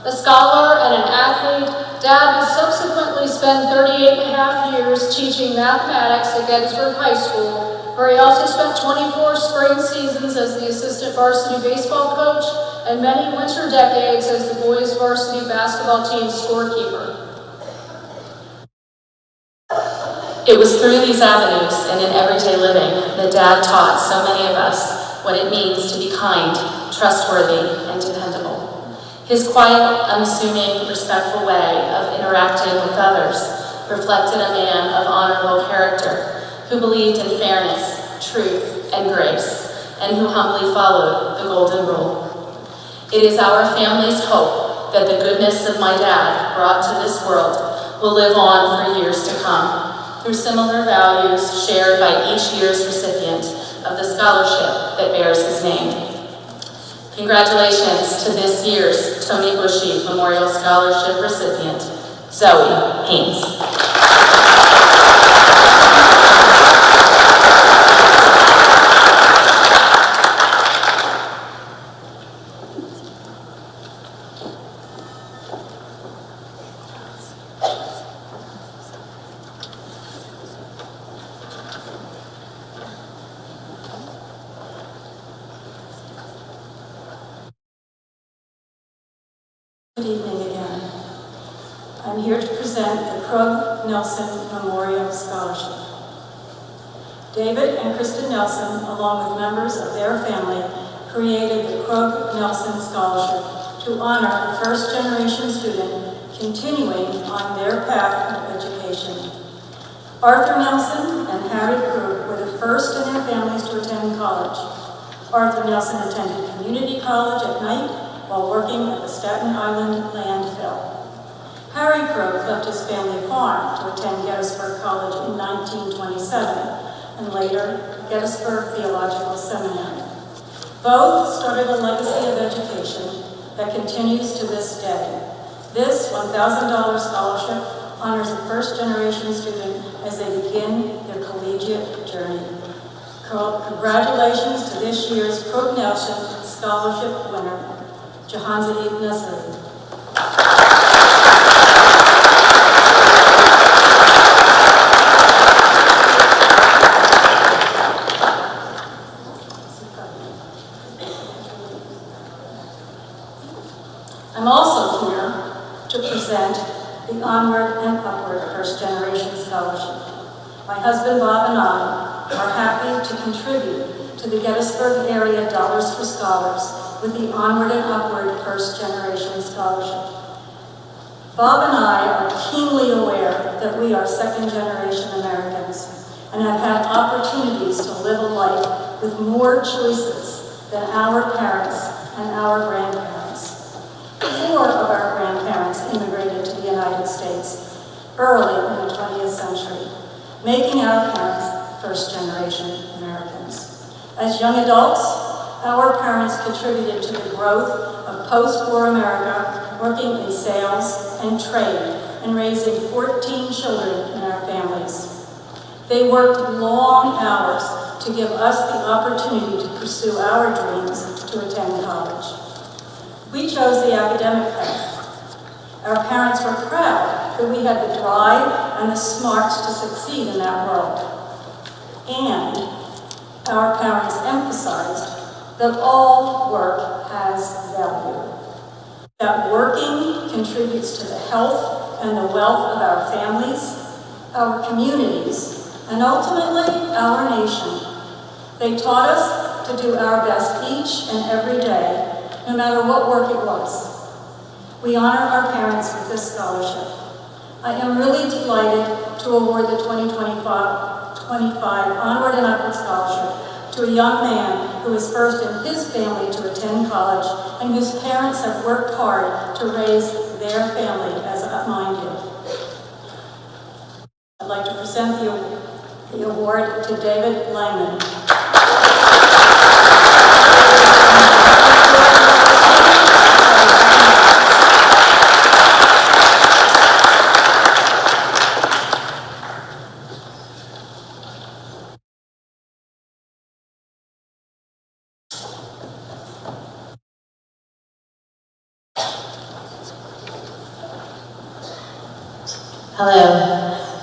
A scholar and an athlete, Dad would subsequently spend 38.5 years teaching mathematics at Gettysburg High School, where he also spent 24 spring seasons as the assistant varsity baseball coach and many winter decades as the boys varsity basketball team's scorekeeper. It was through these avenues and in everyday living that Dad taught so many of us what it means to be kind, trustworthy, and dependable. His quiet, unassuming, respectful way of interacting with others reflected a man of honorable character who believed in fairness, truth, and grace, and who humbly followed the golden rule. It is our family's hope that the goodness of my dad brought to this world will live on for years to come, through similar values shared by each year's recipient of the scholarship that bears his name. Congratulations to this year's Tony Bushy Memorial Scholarship recipient, Zoe Haynes. Good evening again. I'm here to present the Krug Nelson Memorial Scholarship. David and Kristen Nelson, along with members of their family, created the Krug Nelson Scholarship to honor a first-generation student continuing on their path of education. Arthur Nelson and Harry Krug were the first in their families to attend college. Arthur Nelson attended community college at night while working at the Staten Island landfill. Harry Krug left his family farm to attend Gettysburg College in 1927 and later Gettysburg Theological Seminary. Both started a legacy of education that continues to this day. This $1,000 scholarship honors a first-generation student as they begin their collegiate journey. Congratulations to this year's Krug Nelson Scholarship winner, Jahanzadeh Nasri. I'm also here to present the Onward and Upward First Generation Scholarship. My husband Bob and I are happy to contribute to the Gettysburg area Dollars for Scholars with the Onward and Upward First Generation Scholarship. Bob and I are keenly aware that we are second-generation Americans and have had opportunities to live a life with more choices than our parents and our grandparents. 4 of our grandparents immigrated to the United States early in the 20th century, making our parents first-generation Americans. As young adults, our parents contributed to the growth of post-war America, working in sales and trade and raising 14 children in our families. They worked long hours to give us the opportunity to pursue our dreams to attend college. We chose the academic path. Our parents were proud that we had the drive and the smarts to succeed in that world. And our parents emphasized that all work has value. That working contributes to the health and the wealth of our families, our communities, and ultimately our nation. They taught us to do our best each and every day, no matter what work it was. We honor our parents with this scholarship. I am really delighted to award the 2025 Onward and Upward Scholarship to a young man who is first in his family to attend college and whose parents have worked hard to raise their family as mine did. I'd like to present the award to David Langman. Hello,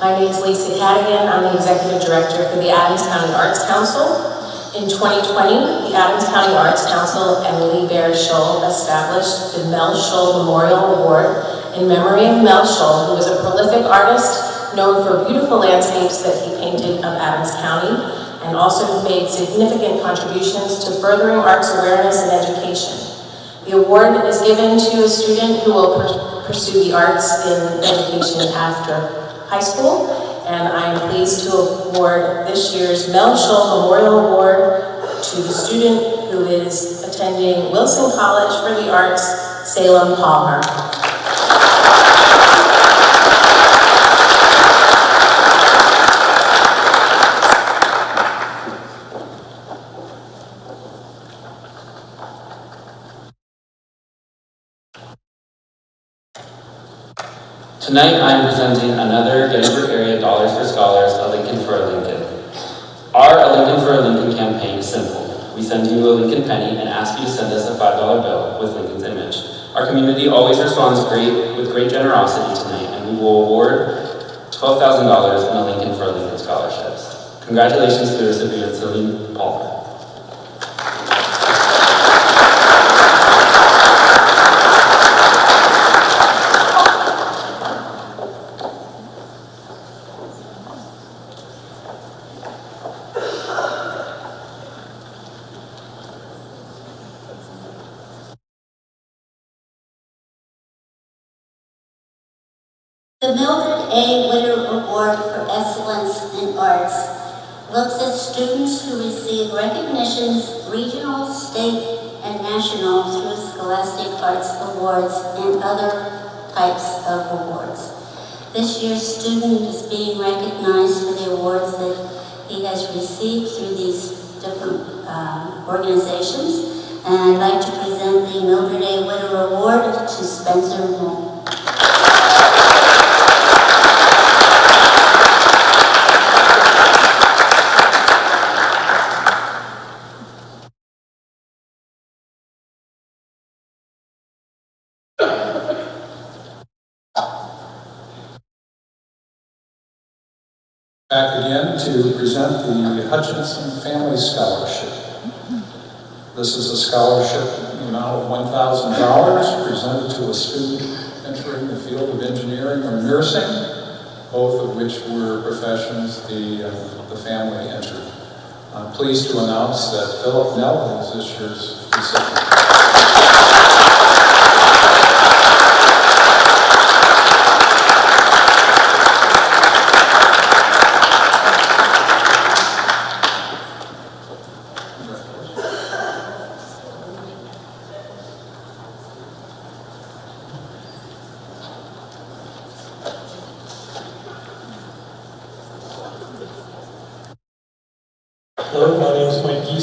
my name is Lisa Cadigan. I'm the Executive Director for the Adams County Arts Council. In 2020, the Adams County Arts Council and Lee Bear Scholl established the Mel Scholl Memorial Award in memory of Mel Scholl, who was a prolific artist known for beautiful landscapes that he painted of Adams County and also made significant contributions to furthering arts awareness and education. The award is given to a student who will pursue the arts in education after high school, and I am pleased to award this year's Mel Scholl Memorial Award to the student who is attending Wilson College for the Arts, Salem Palmer. Tonight, I am presenting another Gettysburg Area Dollars for Scholars, A Lincoln for a Lincoln. Our A Lincoln for a Lincoln campaign is simple. We send you a Lincoln penny and ask you to send us a $5 bill with Lincoln's image. Our community always responds with great generosity tonight, and we will award $12,000 in a Lincoln for a Lincoln scholarships. Congratulations to the recipient, Celine Palmer. The Mildred A. Witter Award for Excellence in Arts looks at students who receive recognitions, regional, state, and national through Scholastic Arts Awards and other types of awards. This year's student is being recognized for the awards that he has received through these different organizations. And I'd like to present the Mildred A. Witter Award to Spencer Moore. Back again to present the Hutchinson Family Scholarship. This is a scholarship in the amount of $1,000 presented to a student entering the field of engineering or nursing, both of which were professions the family entered. I'm pleased to announce that Philip Nell is this year's recipient.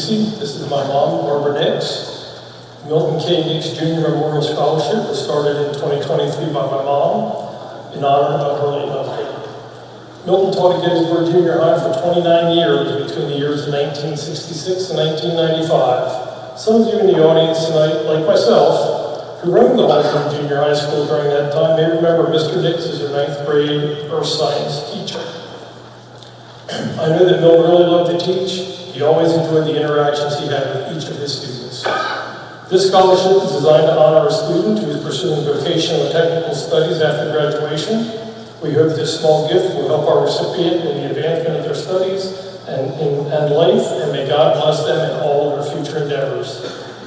Lisi. This is my mom, Barbara Nix. Milton K. Nix Jr. Memorial Scholarship was started in 2023 by my mom in honor of her late mother. Milton taught at Gettysburg Junior High for 29 years between the years of 1966 and 1995. Some of you in the audience tonight, like myself, who roamed the halls of junior high school during that time may remember Mr. Nix as your 9th grade earth science teacher. I know that Mill really loved to teach. He always enjoyed the interactions he had with each of his students. This scholarship is designed to honor a student who is pursuing vocational and technical studies after graduation. We hope this small gift will help our recipient in the advancement of their studies and life, and may God bless them in all of their future endeavors.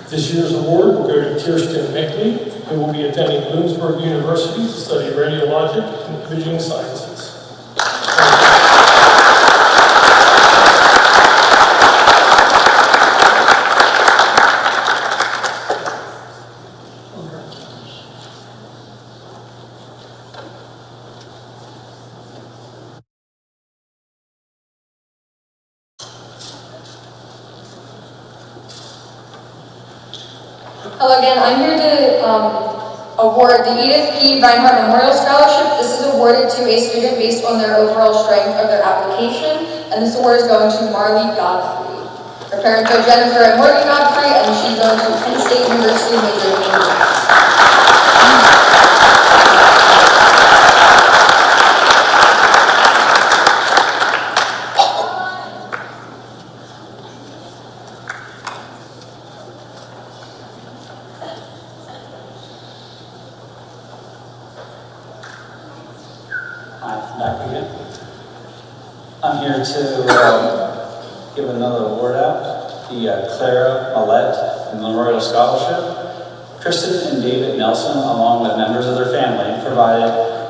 This year's award will go to Kirsten Mickley, who will be attending Bloomsburg University to study radiologic and imaging sciences. Hello again, I'm here to award the Edith P. Reinhardt Memorial Scholarship. This is awarded to a student based on their overall strength of their application, and this award is going to Marley Godfrey. Her parents are Jennifer and Morgan Godfrey, and she's going to Penn State University majoring in English. Back again. I'm here to give another award out, the Clara Millette Memorial Scholarship. Kristen and David Nelson, along with members of their family, provided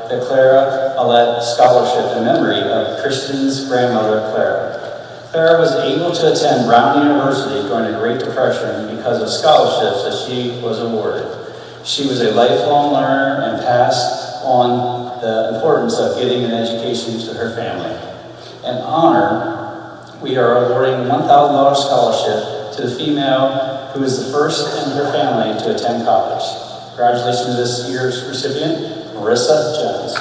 the Clara Millette Scholarship in memory of Kristen's grandmother, Clara. Clara was able to attend Brown University during the Great Depression because of scholarships that she was awarded. She was a lifelong learner and passed on the importance of getting an education to her family. In honor, we are awarding a $1,000 scholarship to the female who is the first in her family to attend college. Congratulations to this year's recipient, Marissa Jones.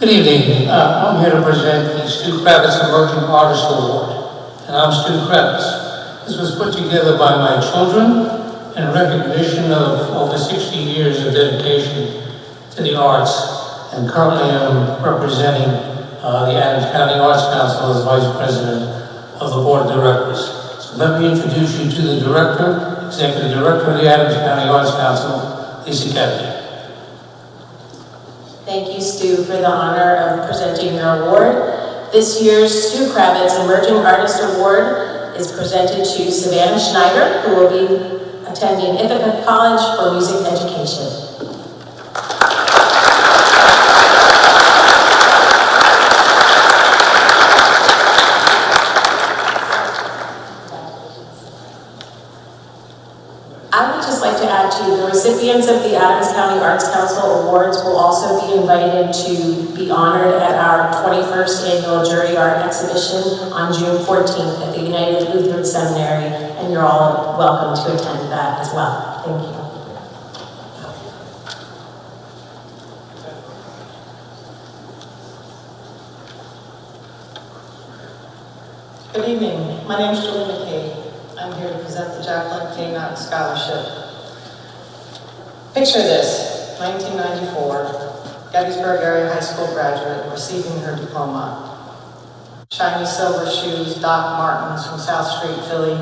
Good evening. I'm here to present the Stu Kravitz Emerging Artist Award, and I'm Stu Kravitz. This was put together by my children in recognition of over 60 years of dedication to the arts, and currently I'm representing the Adams County Arts Council as Vice President of the Board of Directors. So let me introduce you to the Director, Executive Director of the Adams County Arts Council, Lisa Kennedy. Thank you, Stu, for the honor of presenting your award. This year's Stu Kravitz Emerging Artist Award is presented to Savannah Schneider, who will be attending Ithaca College for Music Education. I would just like to add to the recipients of the Adams County Arts Council Awards will also be invited to be honored at our 21st annual Jury Art Exhibition on June 14th at the United Lutheran Seminary, and you're all welcome to attend that as well. Thank you. Good evening. My name is Julie McKay. I'm here to present the Jacqueline K. Knox Scholarship. Picture this, 1994, Gettysburg Area High School graduate receiving her diploma. Shiny silver shoes, Doc Martens from South Street, Philly,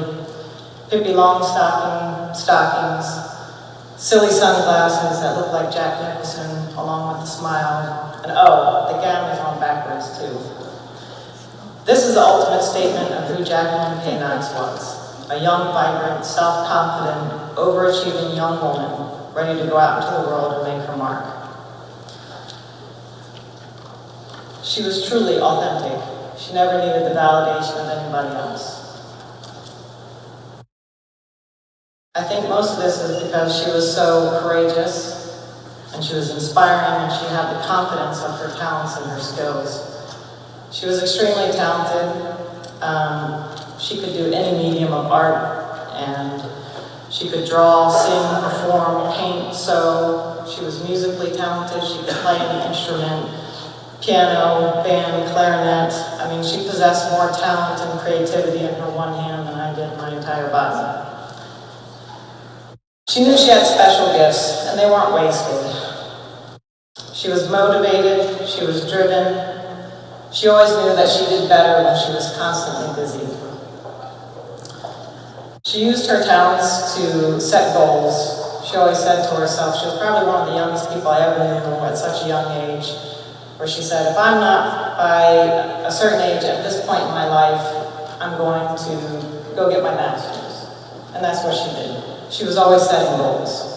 Pippi Longstocking stockings, silly sunglasses that look like Jack Nicholson, along with a smile, and oh, the gown is on backwards too. This is the ultimate statement of who Jacqueline K. Knox was. A young, vibrant, self-confident, overachieving young woman ready to go out into the world and make her mark. She was truly authentic. She never needed the validation of anybody else. I think most of this is because she was so courageous and she was inspiring and she had the confidence of her talents and her skills. She was extremely talented. She could do any medium of art, and she could draw, sing, perform, paint, sew. She was musically talented. She could play an instrument, piano, band, clarinet. I mean, she possessed more talent and creativity in her one hand than I did in my entire body. She knew she had special gifts, and they weren't wasted. She was motivated, she was driven. She always knew that she did better when she was constantly busy. She used her talents to set goals. She always said to herself, she was probably one of the youngest people I ever knew at such a young age, where she said, if I'm not by a certain age at this point in my life, I'm going to go get my master's. And that's what she did. She was always setting goals.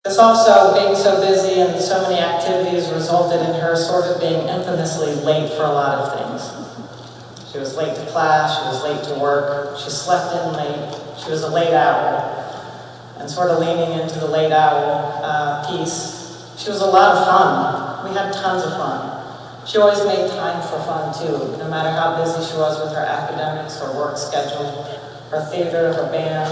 This also, being so busy and so many activities, resulted in her sort of being infamously late for a lot of things. She was late to class, she was late to work, she slept in late, she was a late owl. And sort of leaning into the late owl piece, she was a lot of fun. We had tons of fun. She always made time for fun too, no matter how busy she was with her academics, her work schedule, her theater, her band.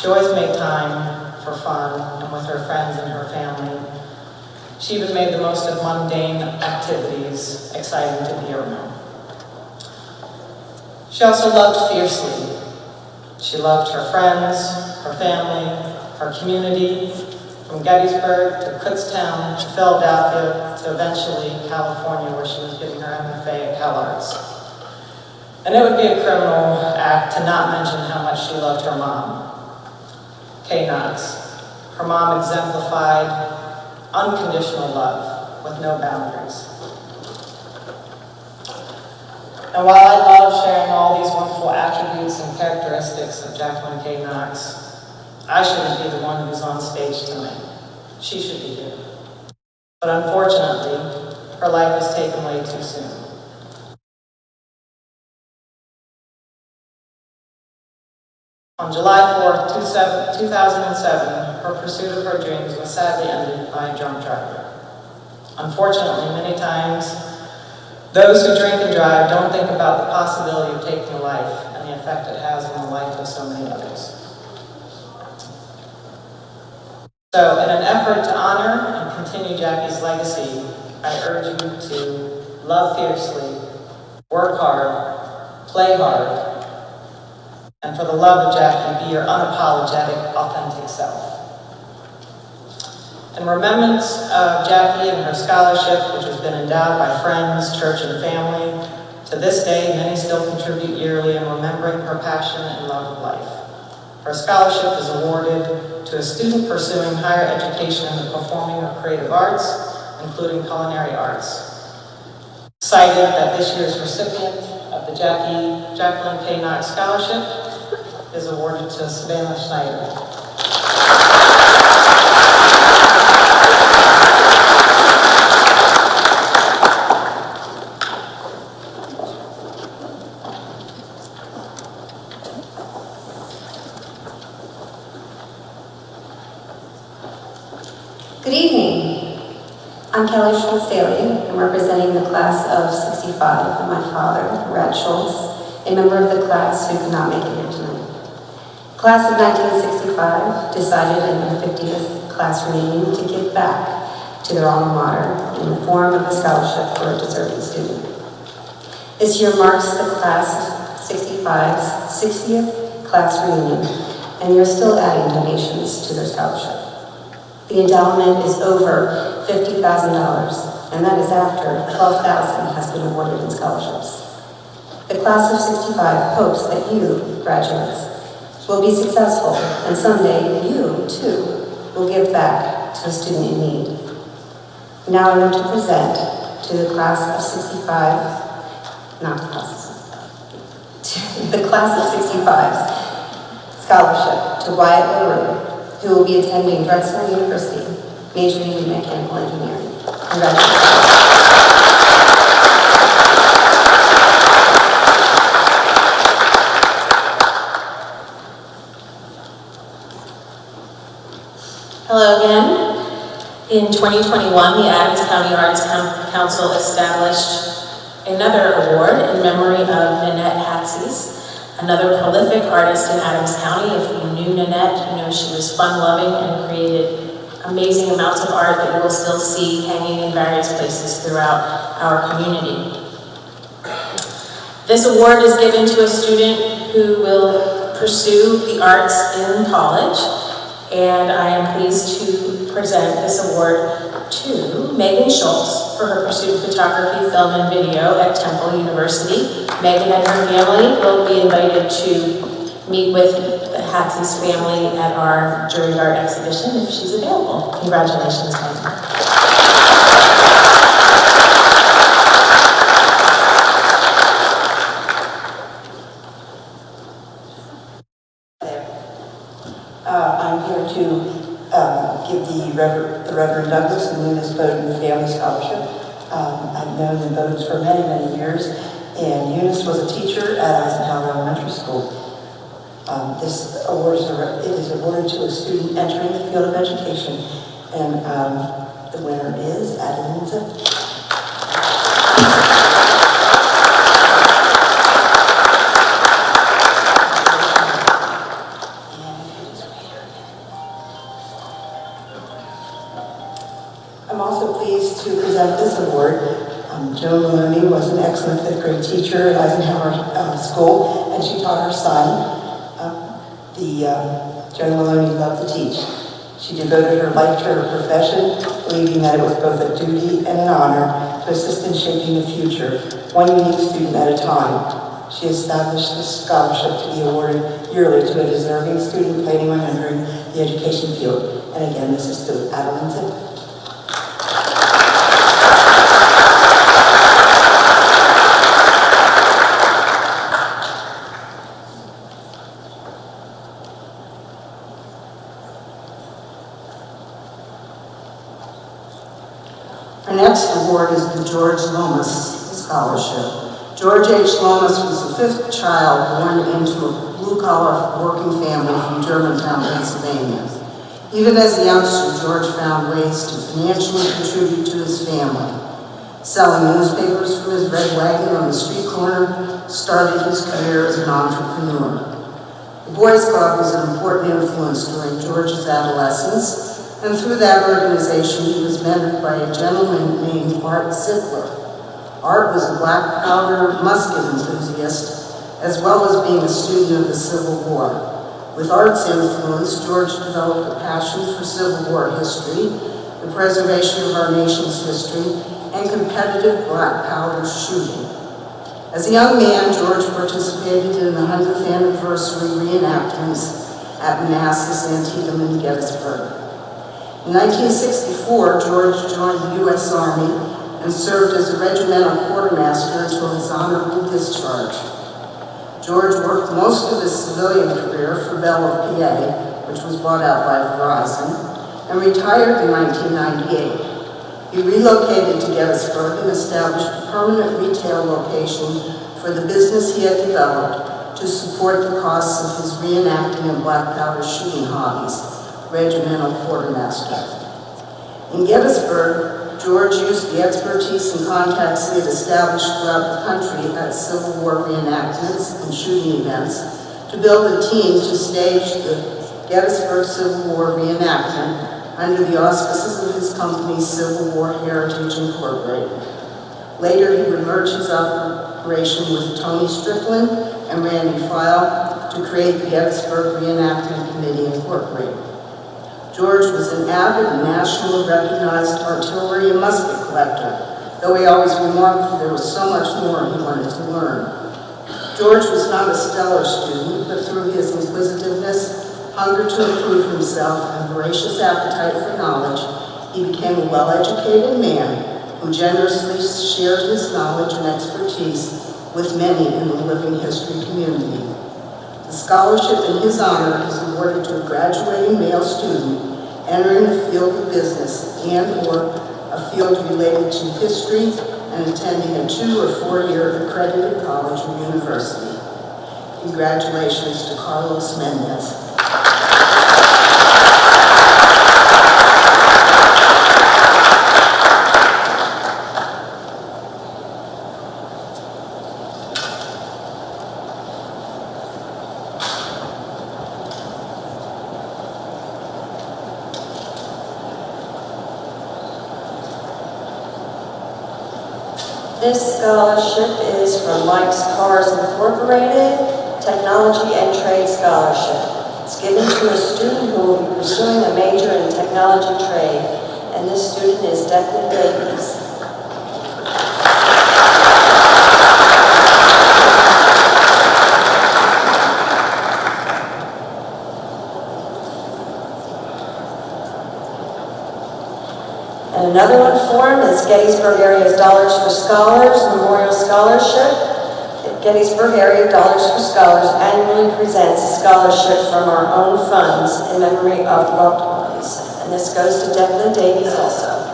She always made time for fun and with her friends and her family. She even made the most of mundane activities exciting to be around. She also loved fiercely. She loved her friends, her family, her community, from Gettysburg to Kutztown to Philadelphia to eventually California, where she was getting her MFA at CalArts. And it would be a criminal act to not mention how much she loved her mom, Kay Knox. Her mom exemplified unconditional love with no boundaries. And while I love sharing all these wonderful attributes and characteristics of Jacqueline Kay Knox, I shouldn't be the one who's on stage tonight. She should be here. But unfortunately, her life was taken way too soon. On July 4th, 2007, her pursuit of her dreams was sadly ended by a drunk driver. Unfortunately, many times, those who drink and drive don't think about the possibility of taking a life and the effect it has on the life of so many others. So, in an effort to honor and continue Jackie's legacy, I urge you to love fiercely, work hard, play hard, and for the love of Jackie, be your unapologetic, authentic self. In remembrance of Jackie and her scholarship, which has been endowed by friends, church, and family, to this day, many still contribute yearly in remembering her passion and love of life. Her scholarship is awarded to a student pursuing higher education in the performing or creative arts, including culinary arts. Cited that this year's recipient of the Jacqueline Kay Knox Scholarship is awarded to Savannah Schneider. Good evening. I'm Kelly Schultz-Daly. I'm representing the class of 65 and my father, Brad Schultz, a member of the class who could not make it here tonight. Class of 1965 decided in their 50th class reunion to give back to their alma mater in the form of a scholarship for a deserving student. This year marks the class of 65's 60th class reunion, and you're still adding donations to their scholarship. The endowment is over $50,000, and that is after $12,000 has been awarded in scholarships. The class of 65 hopes that you, graduates, will be successful, and someday you, too, will give back to a student in need. Now I want to present to the class of 65, not the class of 65, the class of 65's scholarship to Wyatt LaRue, who will be attending Drexel University, majoring in mechanical engineering. Congratulations. Hello again. In 2021, the Adams County Arts Council established another award in memory of Nanette Hatzies, another prolific artist in Adams County. If you knew Nanette, you know she was fun-loving and created amazing amounts of art that you will still see hanging in various places throughout our community. This award is given to a student who will pursue the arts in college, and I am pleased to present this award to Megan Schultz for her pursuit of photography, film, and video at Temple University. Megan and her family will be invited to meet with the Hatzies family at our Jury Art exhibition if she's available. Congratulations, Megan. I'm here to give the Reverend Douglas and Eunice Bowden Family Scholarship. I've known them both for many, many years, and Eunice was a teacher at Eisenhower Elementary School. This award is awarded to a student entering the field of education, and the winner is Adeline Zip. I'm also pleased to present this award. Joan Maloney was an excellent fifth grade teacher at Eisenhower School, and she taught her son. Joan Maloney loved to teach. She devoted her life to her profession, believing that it was both a duty and an honor to assist in shaping the future, one unique student at a time. She established this scholarship to be awarded yearly to a deserving student planning on entering the education field. And again, this is to Adeline Zip. Our next award is the George Lomas Scholarship. George H. Lomas was the fifth child born into a blue-collar working family from Germantown, Pennsylvania. Even as a youngster, George found ways to financially contribute to his family. Selling newspapers from his red wagon on the street corner started his career as an entrepreneur. The Boys Club was an important influence during George's adolescence, and through that organization, he was mentored by a gentleman named Art Ziegler. Art was a black powder musket enthusiast, as well as being a student of the Civil War. With Art's influence, George developed a passion for Civil War history, the preservation of our nation's history, and competitive black powder shooting. As a young man, George participated in the 100th anniversary reenactments at Manassas, Antietam, and Gettysburg. In 1964, George joined the U.S. Army and served as a regimental quartermaster until his honorable discharge. George worked most of his civilian career for Bell of PA, which was bought out by Verizon, and retired in 1998. He relocated to Gettysburg and established a permanent retail location for the business he had developed to support the costs of his reenacting and black powder shooting hobbies, regimental quartermaster. In Gettysburg, George used the expertise and contacts he had established throughout the country at Civil War reenactments and shooting events to build a team to stage the Gettysburg Civil War reenactment under the auspices of his company, Civil War Heritage Incorporated. Later, he would merge his operation with Tony Strickland and Randy File to create the Gettysburg Reenactment Committee Incorporated. George was an avid and nationally recognized artillery and musket collector, though he always remarked that there was so much more he wanted to learn. George was not a stellar student, but through his inquisitiveness, hunger to improve himself, and voracious appetite for knowledge, he became a well-educated man who generously shared his knowledge and expertise with many in the living history community. The scholarship in his honor is awarded to a graduating male student entering the field of business and/or a field related to history and attending a 2- or 4-year accredited college or university. Congratulations to Carlos Mendez. This scholarship is from Mike's Cars Incorporated, Technology and Trade Scholarship. It's given to a student who will be pursuing a major in technology trade, and this student is Declan Davies. And another one for him is Gettysburg Area's Dollars for Scholars Memorial Scholarship. Gettysburg Area Dollars for Scholars annually presents a scholarship from our own funds in memory of loved ones. And this goes to Declan Davies also.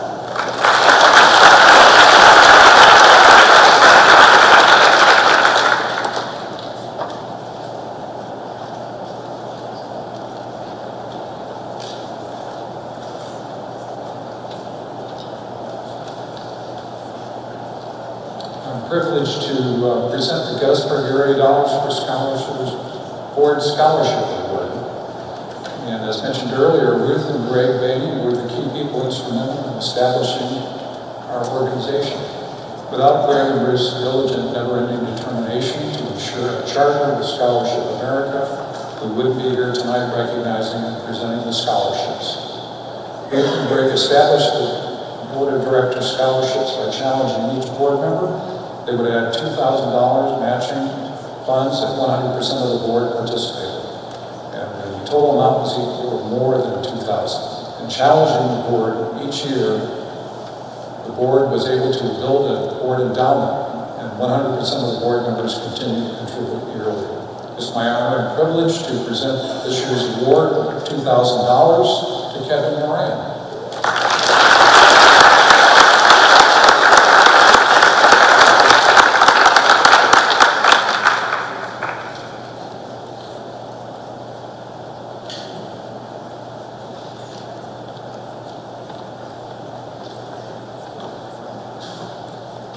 Privileged to present the Gettysburg Area Dollars for Scholarships Board Scholarship Award. And as mentioned earlier, Ruth and Greg Beatty were the key people instrumental in establishing our organization. Without Greg and Ruth's diligent, never-ending determination to ensure a charter with Scholarship America, we wouldn't be here tonight recognizing and presenting the scholarships. Ruth and Greg established the Board of Directors scholarships by challenging each board member. They would add $2,000 matching funds if 100% of the board participated. And the total amount was equal to more than $2,000. In challenging the board each year, the board was able to build a board endowment, and 100% of the board members continue to contribute yearly. It's my honor and privilege to present this year's award of $2,000 to Kevin Moran.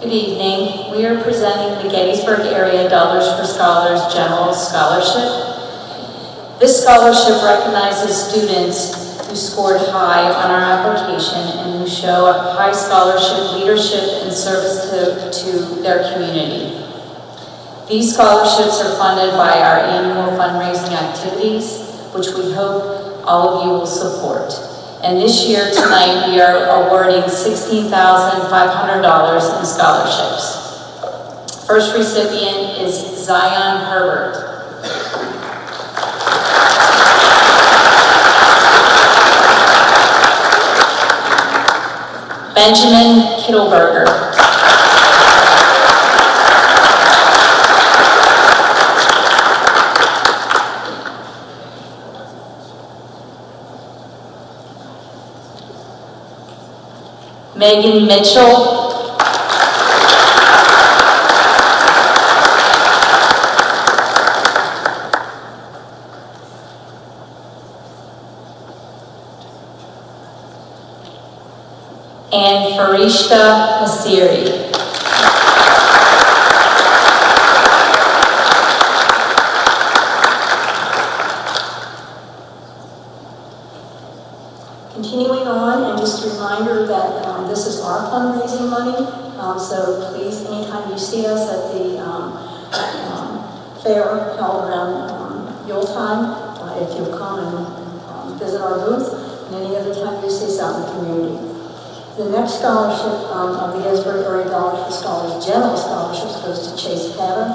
Good evening. We are presenting the Gettysburg Area Dollars for Scholars General Scholarship. This scholarship recognizes students who scored high on our application and who show high scholarship leadership and service to their community. These scholarships are funded by our annual fundraising activities, which we hope all of you will support. And this year, tonight, we are awarding $16,500 in scholarships. First recipient is Zion Herbert. Benjamin Kittleberger. Megan Mitchell. And Farishta Masiri. Continuing on, and just a reminder that this is our fundraising money, so please, anytime you see us at the fair held around Yuletime, if you'll come and visit our booth, and any other time you see us out in the community. The next scholarship of the Gettysburg Area Dollars for Scholars General Scholarships goes to Chase Patter.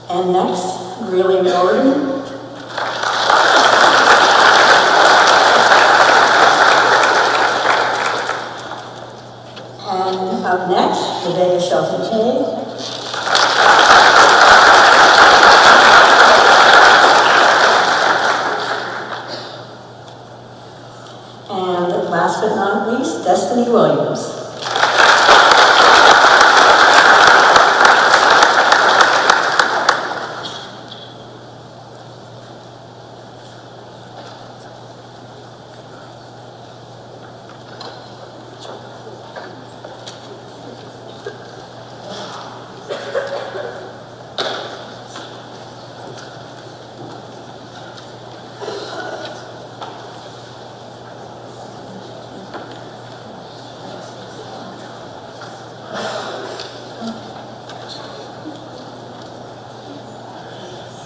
And next, Greeley Gordon. And up next, Rebecca Shelton Kay. And last but not least, Destiny Williams.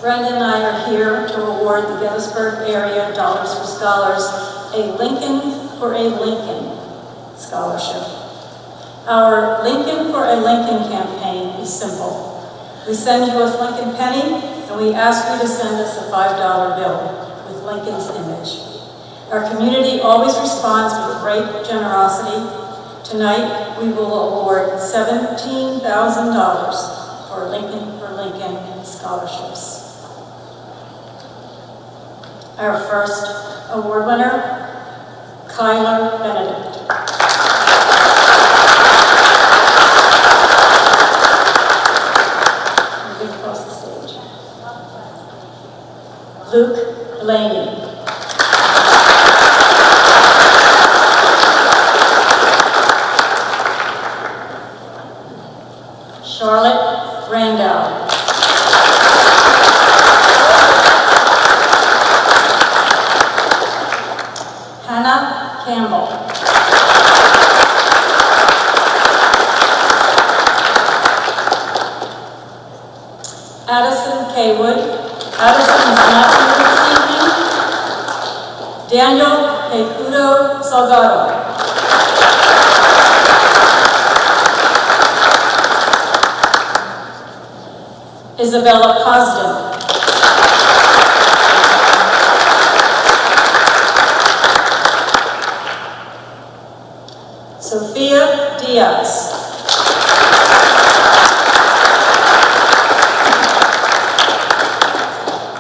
Brenda and I are here to award the Gettysburg Area Dollars for Scholars a Lincoln for a Lincoln scholarship. Our Lincoln for a Lincoln campaign is simple. We send you a Lincoln penny, and we ask you to send us a $5 bill with Lincoln's image. Our community always responds with great generosity. Tonight, we will award $17,000 for Lincoln scholarships. Our first award winner, Kyler Benedict. Moving across the stage. Luke Blaney. Charlotte Randall. Hannah Campbell. Addison Kaywood. Addison is not here this evening. Daniel Pecudo Salgado. Isabella Cosden. Sophia Diaz.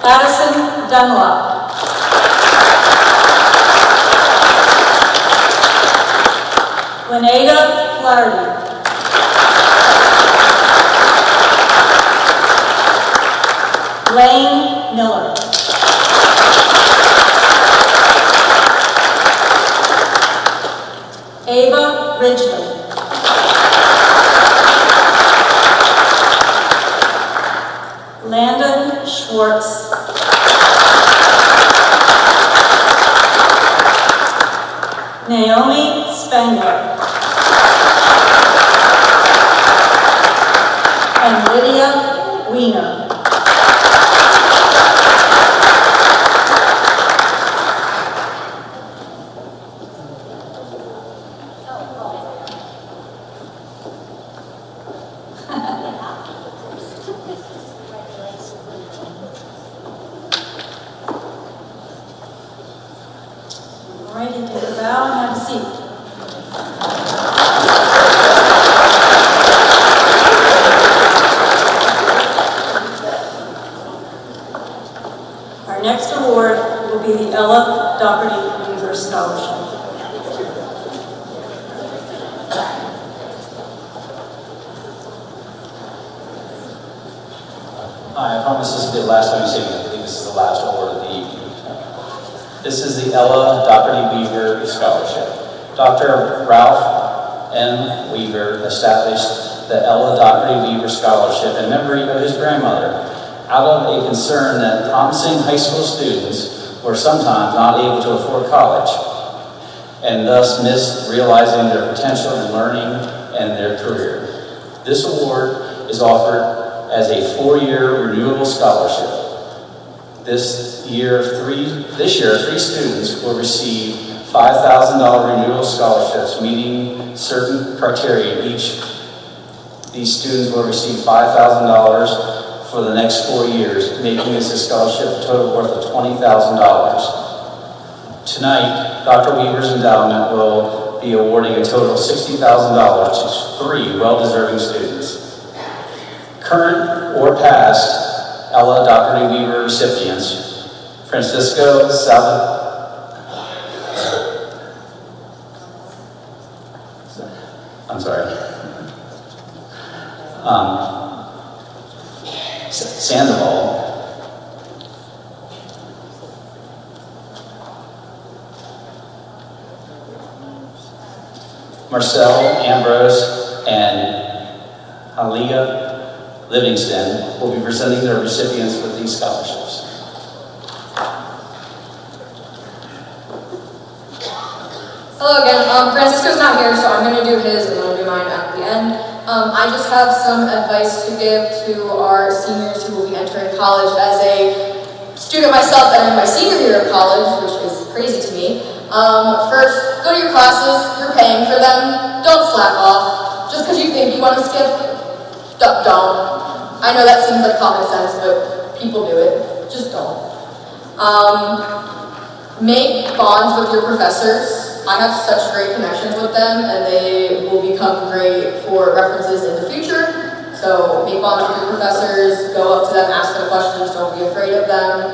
Addison Dunlop. Wineda Flaherty. Lane Miller. Ava Ridgely. Landon Schwartz. Naomi Spangler. And Lydia Wiener. All right, you take a bow and have a seat. Our next award will be the Ella Doherty Weaver Scholarship. Hi, I promise this will be the last time you see me. I believe this is the last award of the evening. This is the Ella Doherty Weaver Scholarship. Dr. Ralph M. Weaver established the Ella Doherty Weaver Scholarship in memory of his grandmother, out of a concern that promising high school students were sometimes not able to afford college, and thus missed realizing their potential in learning and their career. This award is offered as a 4-year renewable scholarship. This year, three students will receive $5,000 renewal scholarships, meeting certain criteria. These students will receive $5,000 for the next 4 years, making this a scholarship total worth of $20,000. Tonight, Dr. Weaver's endowment will be awarding a total of $60,000 to 3 well-deserving students. Current or past Ella Doherty Weaver recipients: Francisco Sandoval, Marcel Ambrose, and Aaliyah Livingston will be presenting their recipients with these scholarships. Hello again. Francisco's not here, so I'm going to do his and then I'll do mine at the end. I just have some advice to give to our seniors who will be entering college. As a student myself and in my senior year of college, which is crazy to me, first, go to your classes, you're paying for them, don't slack off. Just because you think you want to skip, don't. I know that seems like common sense, but people do it. Just don't. Make bonds with your professors. I have such great connections with them, and they will become great for references in the future. So make bonds with your professors, go up to them, ask them questions, don't be afraid of them,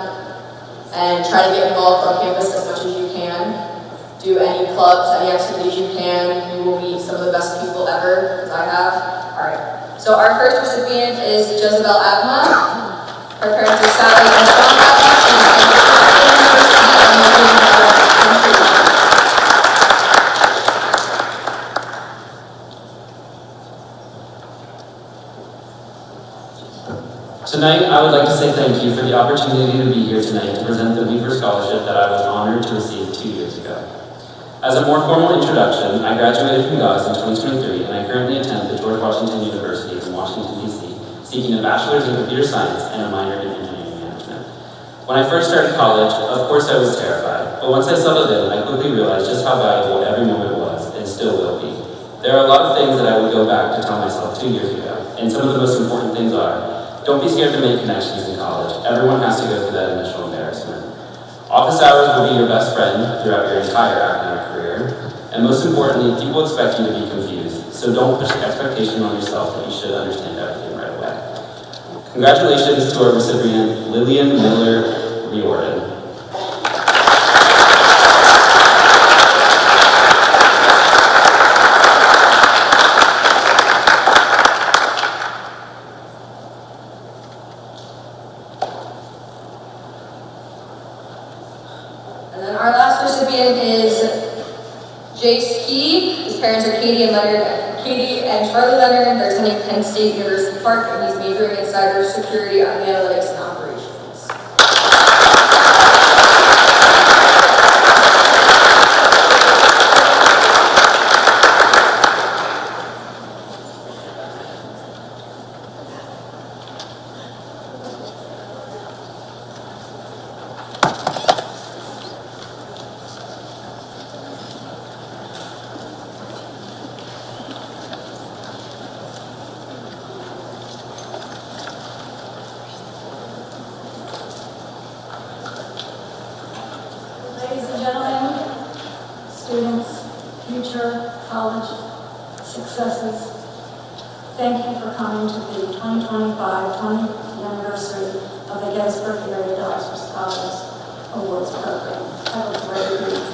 and try to get involved on campus as much as you can. Do any clubs, any activities you can. You will meet some of the best people ever, as I have. All right. So our first recipient is Jezebel Abma. Her parents are Sally and Sean Abma. Tonight, I would like to say thank you for the opportunity to be here tonight to present the Weaver Scholarship that I was honored to receive 2 years ago. As a more formal introduction, I graduated from GAUS in 2023, and I currently attend the George Washington University in Washington, D.C., seeking a bachelor's in computer science and a minor in engineering management. When I first started college, of course I was terrified, but once I settled in, I quickly realized just how valuable every moment was, and still will be. There are a lot of things that I would go back to tell myself 2 years ago, and some of the most important things are, don't be scared to make connections in college. Everyone has to go through that initial embarrassment. Office hours will be your best friend throughout your entire academic career. And most importantly, people expect you to be confused. So don't push expectation on yourself that you should understand everything right away. Congratulations to our recipient, Lillian Miller Riordan. Our last recipient is Jace Key. His parents are Katie and Charlie Leonard. They're attending Penn State University Park, and he's majoring in cybersecurity, analytics, and operations. Ladies and gentlemen, students, future college successes, thank you for coming to the 2025-20th anniversary of the Gettysburg Area Dollars for Scholars Awards Program. Have a great week.